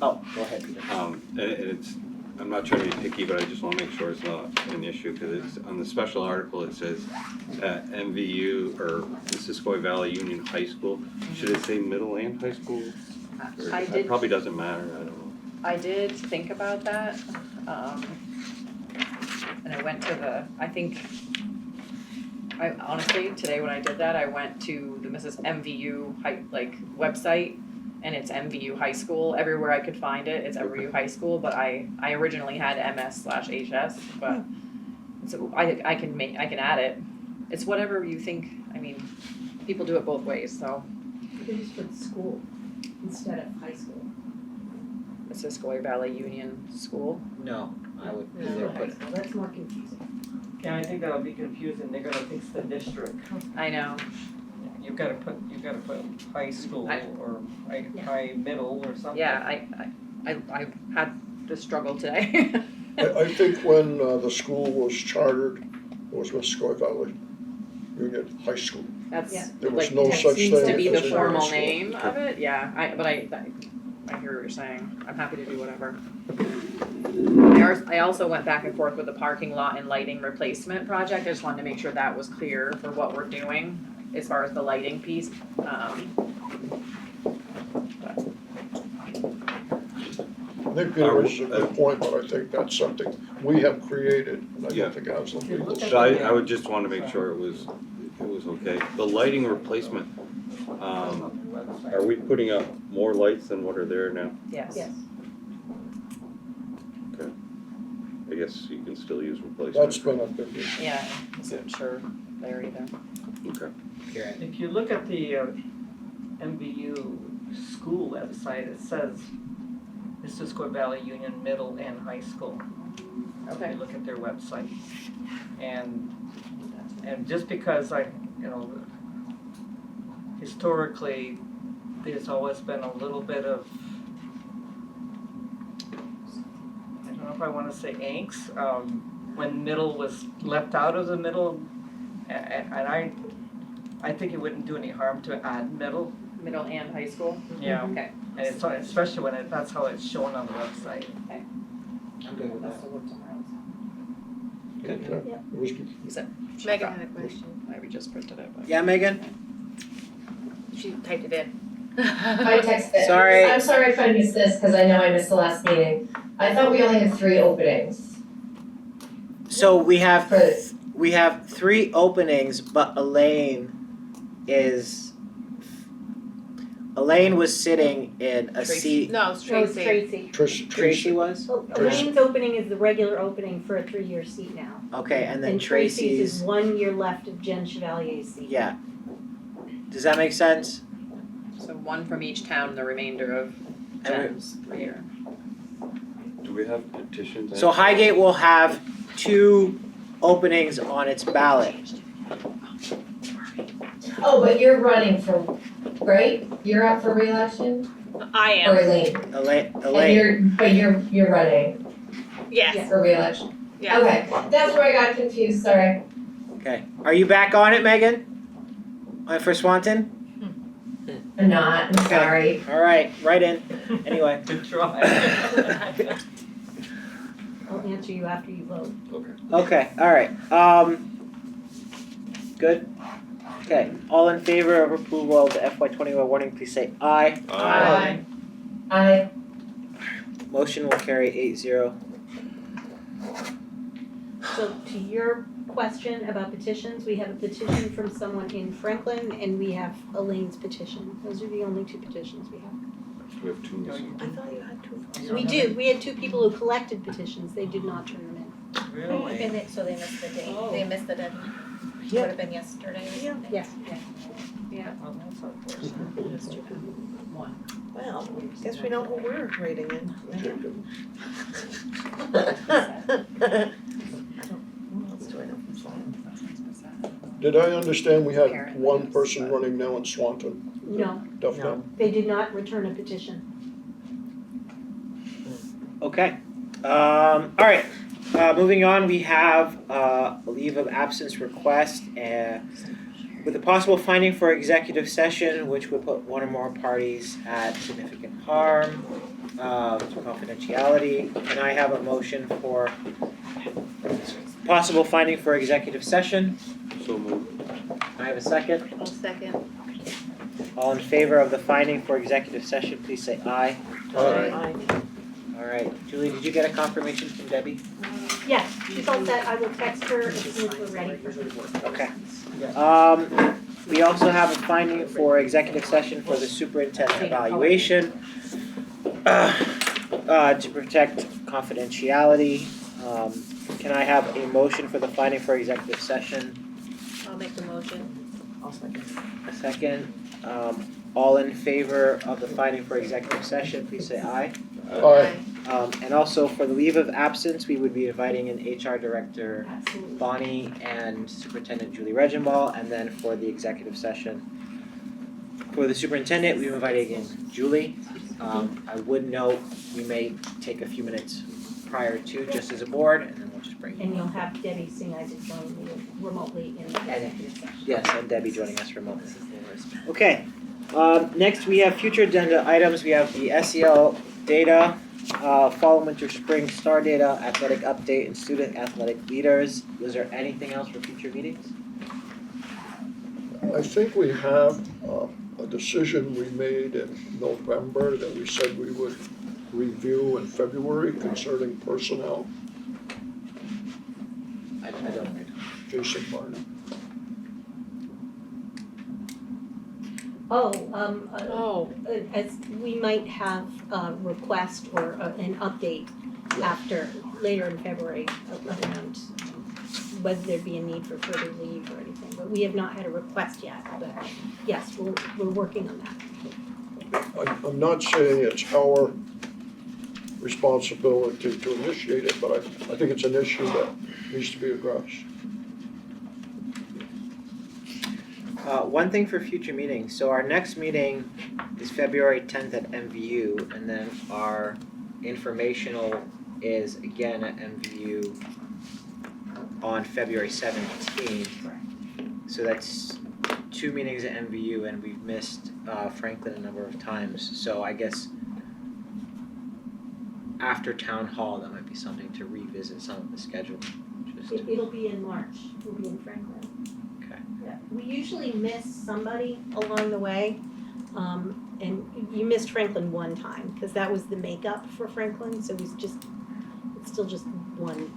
A: Oh, go ahead, Peter.
F: and it's, I'm not trying to be picky, but I just wanna make sure it's not an issue, because it's, on the special article, it says, MVU, or Missisquoi Valley Union High School. Should it say middle and high school? Or
S: I
F: it
S: did-
F: probably doesn't matter, I don't know.
S: I did think about that, and I went to I honestly, today when I did that, I went to the MVU website, and it's MVU High School, everywhere I could find it, it's MVU High School, but I originally had MS/HS, but so I can add it, it's whatever you think, I mean, people do it both ways, so.
K: You could just put school instead of high school.
S: Missisquoi Valley Union School.
A: No, I would
S: No.
A: either put
C: So that's more confusing.
D: Yeah, I think that'll be confusing, they're gonna think it's the district.
S: I know.
D: You've gotta put high school or high middle or something.
S: Yeah, I had this struggle today.
H: I think when the school was chartered, it was Missisquoi Valley Union High School.
S: That's
H: There was
S: like,
H: no
S: that
H: such
S: seems
H: thing
S: to be
H: as
S: the
H: a
S: formal
H: school.
S: name of it, yeah, I hear what you're saying, I'm happy to do whatever. I also went back and forth with the parking lot and lighting replacement project, I just wanted to make sure that was clear for what we're doing as far as the lighting piece.
H: I think Peter raises a good point, but I think that's something we have created, and I
F: Yeah.
H: don't think it has the legal.
F: So I would just want to make sure it was okay. The lighting replacement, are we putting up more lights than what are there now?
S: Yes.
C: Yes.
F: Okay. I guess you can still use replacement.
H: That's been a big issue.
S: Yeah, so I'm sure there either.
F: Okay.
D: If you look at the MVU school website, it says Missisquoi Valley Union Middle and High School.
S: Okay.
D: If you look at their website. And just because historically, there's always been a little bit of, I don't know if I wanna say angst, when middle was left out of the middle, and I think it wouldn't do any harm to add middle.
S: Middle and high school?
D: Yeah.
S: Okay.
D: And it's, especially when that's how it's shown on the website.
A: I'm good with that.
H: Okay. It was
G: Megan had a question.
S: We just printed it, but.
A: Yeah, Megan?
G: She typed it in.
U: I texted it.
A: Sorry.
U: I'm sorry if I missed this, cause I know I missed the last meeting. I thought we only had 3 openings.
A: So we have
U: For-
A: 3 openings, but Elaine was sitting in a seat.
G: No, it's
C: No, it's
G: Tracy.
C: Tracy.
A: Tracy was?
C: Well, Elaine's opening is the regular opening for a 3-year seat now.
A: Okay, and then
C: And Tracy's
A: Tracy's,
C: is 1 year left of Jen Chevalier's seat.
A: yeah. Does that make sense?
S: So one from each town, the remainder of Jen's 3-year.
F: Do we have petitions?
A: So Highgate will have 2 openings on its ballot.
U: Oh, but you're running for, right? You're up for reelection?
G: I
U: Or
G: am.
U: Elaine?
A: Elaine.
U: And you're running
G: Yes.
U: for reelection?
G: Yeah.
U: Okay, that's where I got confused, sorry.
A: Okay. Are you back on it, Megan? For Swanton?
U: I'm not, I'm sorry.
A: All right, right in. Anyway.
D: Good try.
C: I'll answer you after you vote.
A: Okay, all right. Good. Okay, all in favor of approval of the FY21 warning, please say aye.
U: Aye.
A: Motion will carry 8-0.
C: So to your question about petitions, we have a petition from someone in Franklin and we have Elaine's petition. Those are the only 2 petitions we have.
F: We have 2 missing.
T: I thought you had 2.
C: We do, we had 2 people who collected petitions, they did not turn them in.
D: Really?
G: So they missed the date.
C: Oh.
G: They missed the deadline.
C: Yeah.
G: Would have been yesterday.
C: Yes.
D: Well, that's unfortunate.
T: Well, guess we know who we're rating in. Who else do I know from Swanton?
H: Did I understand we had 1 person running now in Swanton?
C: No,
H: Definitely.
C: they did not return a petition.
A: Okay. All right. Moving on, we have a leave of absence request with a possible finding for executive session, which would put one or more parties at significant harm to confidentiality. Can I have a motion for possible finding for executive session?
F: So moved.
A: Can I have a second?
G: I'll second.
A: All in favor of the finding for executive session, please say aye.
T: Aye.
A: All right. Julie, did you get a confirmation from Debbie?
C: Yes, she's all set, I will text her as soon as we're ready for her.
A: Okay. We also have a finding for executive session for the superintendent evaluation to protect confidentiality. Can I have a motion for the finding for executive session?
G: I'll make the motion.
T: I'll second.
A: A second. All in favor of the finding for executive session, please say aye.
H: Aye.
A: And also for the leave of absence, we would be inviting in HR Director
C: Absolutely.
A: Bonnie and Superintendent Julie Regenball, and then for the executive session. For the superintendent, we're inviting in Julie. I would note we may take a few minutes prior to, just as a board, and then we'll just bring you.
C: And you'll have Debbie Singh to join you remotely in the executive session.
A: Yes, and Debbie joining us remotely. Okay, next we have future agenda items. We have the SEL data, fall, winter, spring star data, athletic update, and student athletic leaders. Was there anything else for future meetings?
H: I think we have a decision we made in November that we said we would review in February concerning personnel.
A: I don't read.
H: Jason Barnett.
C: As we might have a request or an update after, later in February, around whether there'd be a need for further leave or anything, but we have not had a request yet, but yes, we're working on that.
H: I'm not saying it's our responsibility to initiate it, but I think it's an issue that needs to be addressed.
A: One thing for future meetings, so our next meeting is February 10th at MVU, and then our informational is again at MVU on February 17th. So that's 2 meetings at MVU, and we've missed Franklin a number of times, so I guess after town hall, that might be something to revisit some of the schedule.
C: It'll be in March, we'll be in Franklin.
A: Okay.
C: Yeah, we usually miss somebody along the way, and you missed Franklin one time, because that was the makeup for Franklin, so it's still just one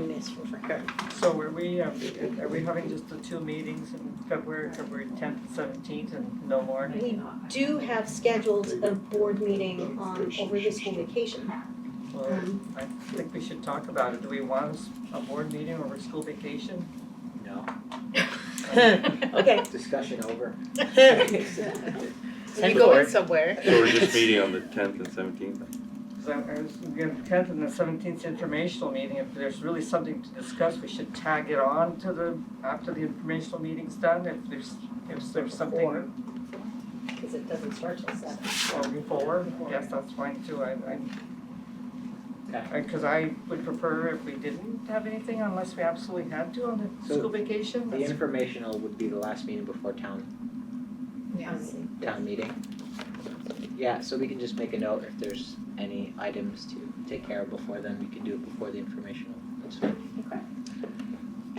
C: miss for Franklin.
D: So are we having just the 2 meetings in February 10th and 17th and no more?
C: We do have scheduled a board meeting over the school vacation.
D: Well, I think we should talk about it. Do we want a board meeting over school vacation?
A: No.
C: Okay.
A: Discussion over.
T: You going somewhere?
F: So we're just meeting on the 10th and 17th?
D: So we have the 10th and the 17th informational meeting. If there's really something to discuss, we should tag it on to after the informational meeting's done. If there's something.
C: Because it doesn't start till 7.
D: Or before, yes, that's fine too. Because I would prefer if we didn't have anything unless we absolutely had to on the school vacation.
A: The informational would be the last meeting before town meeting. Yeah, so we can just make a note if there's any items to take care of before then, we can do it before the informational. That's fine.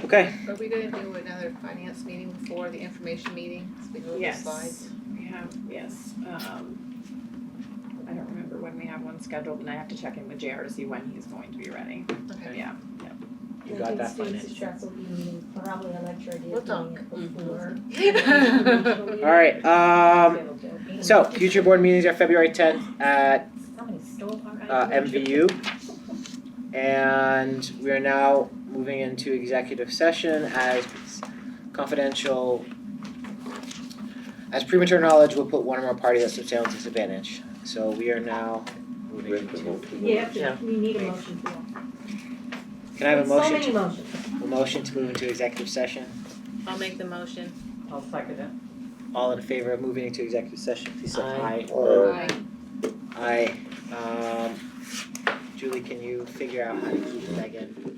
A: Okay.
B: Are we gonna do another finance meeting before the information meeting? So we move the slides?
S: We have, yes. I don't remember when we have one scheduled, and I have to check in with JR to see when he's going to be ready.
B: Okay.
S: Yeah.
A: You got that
C: Student
A: finance.
C: success will be meeting, probably a lecture idea
B: We'll talk.
C: before.
A: Alright, so future board meetings are February 10th at MVU. And we are now moving into executive session as confidential. As premature knowledge will put one or more parties at substantial disadvantage. So we are now moving into.
C: We need a motion for that.
A: Can I have a motion?
C: So many motions.
A: A motion to move into executive session?
B: I'll make the motion.
D: I'll second it.
A: All in favor of moving into executive session, please say aye.
B: Aye.
A: Aye. Julie, can you figure out how to keep Megan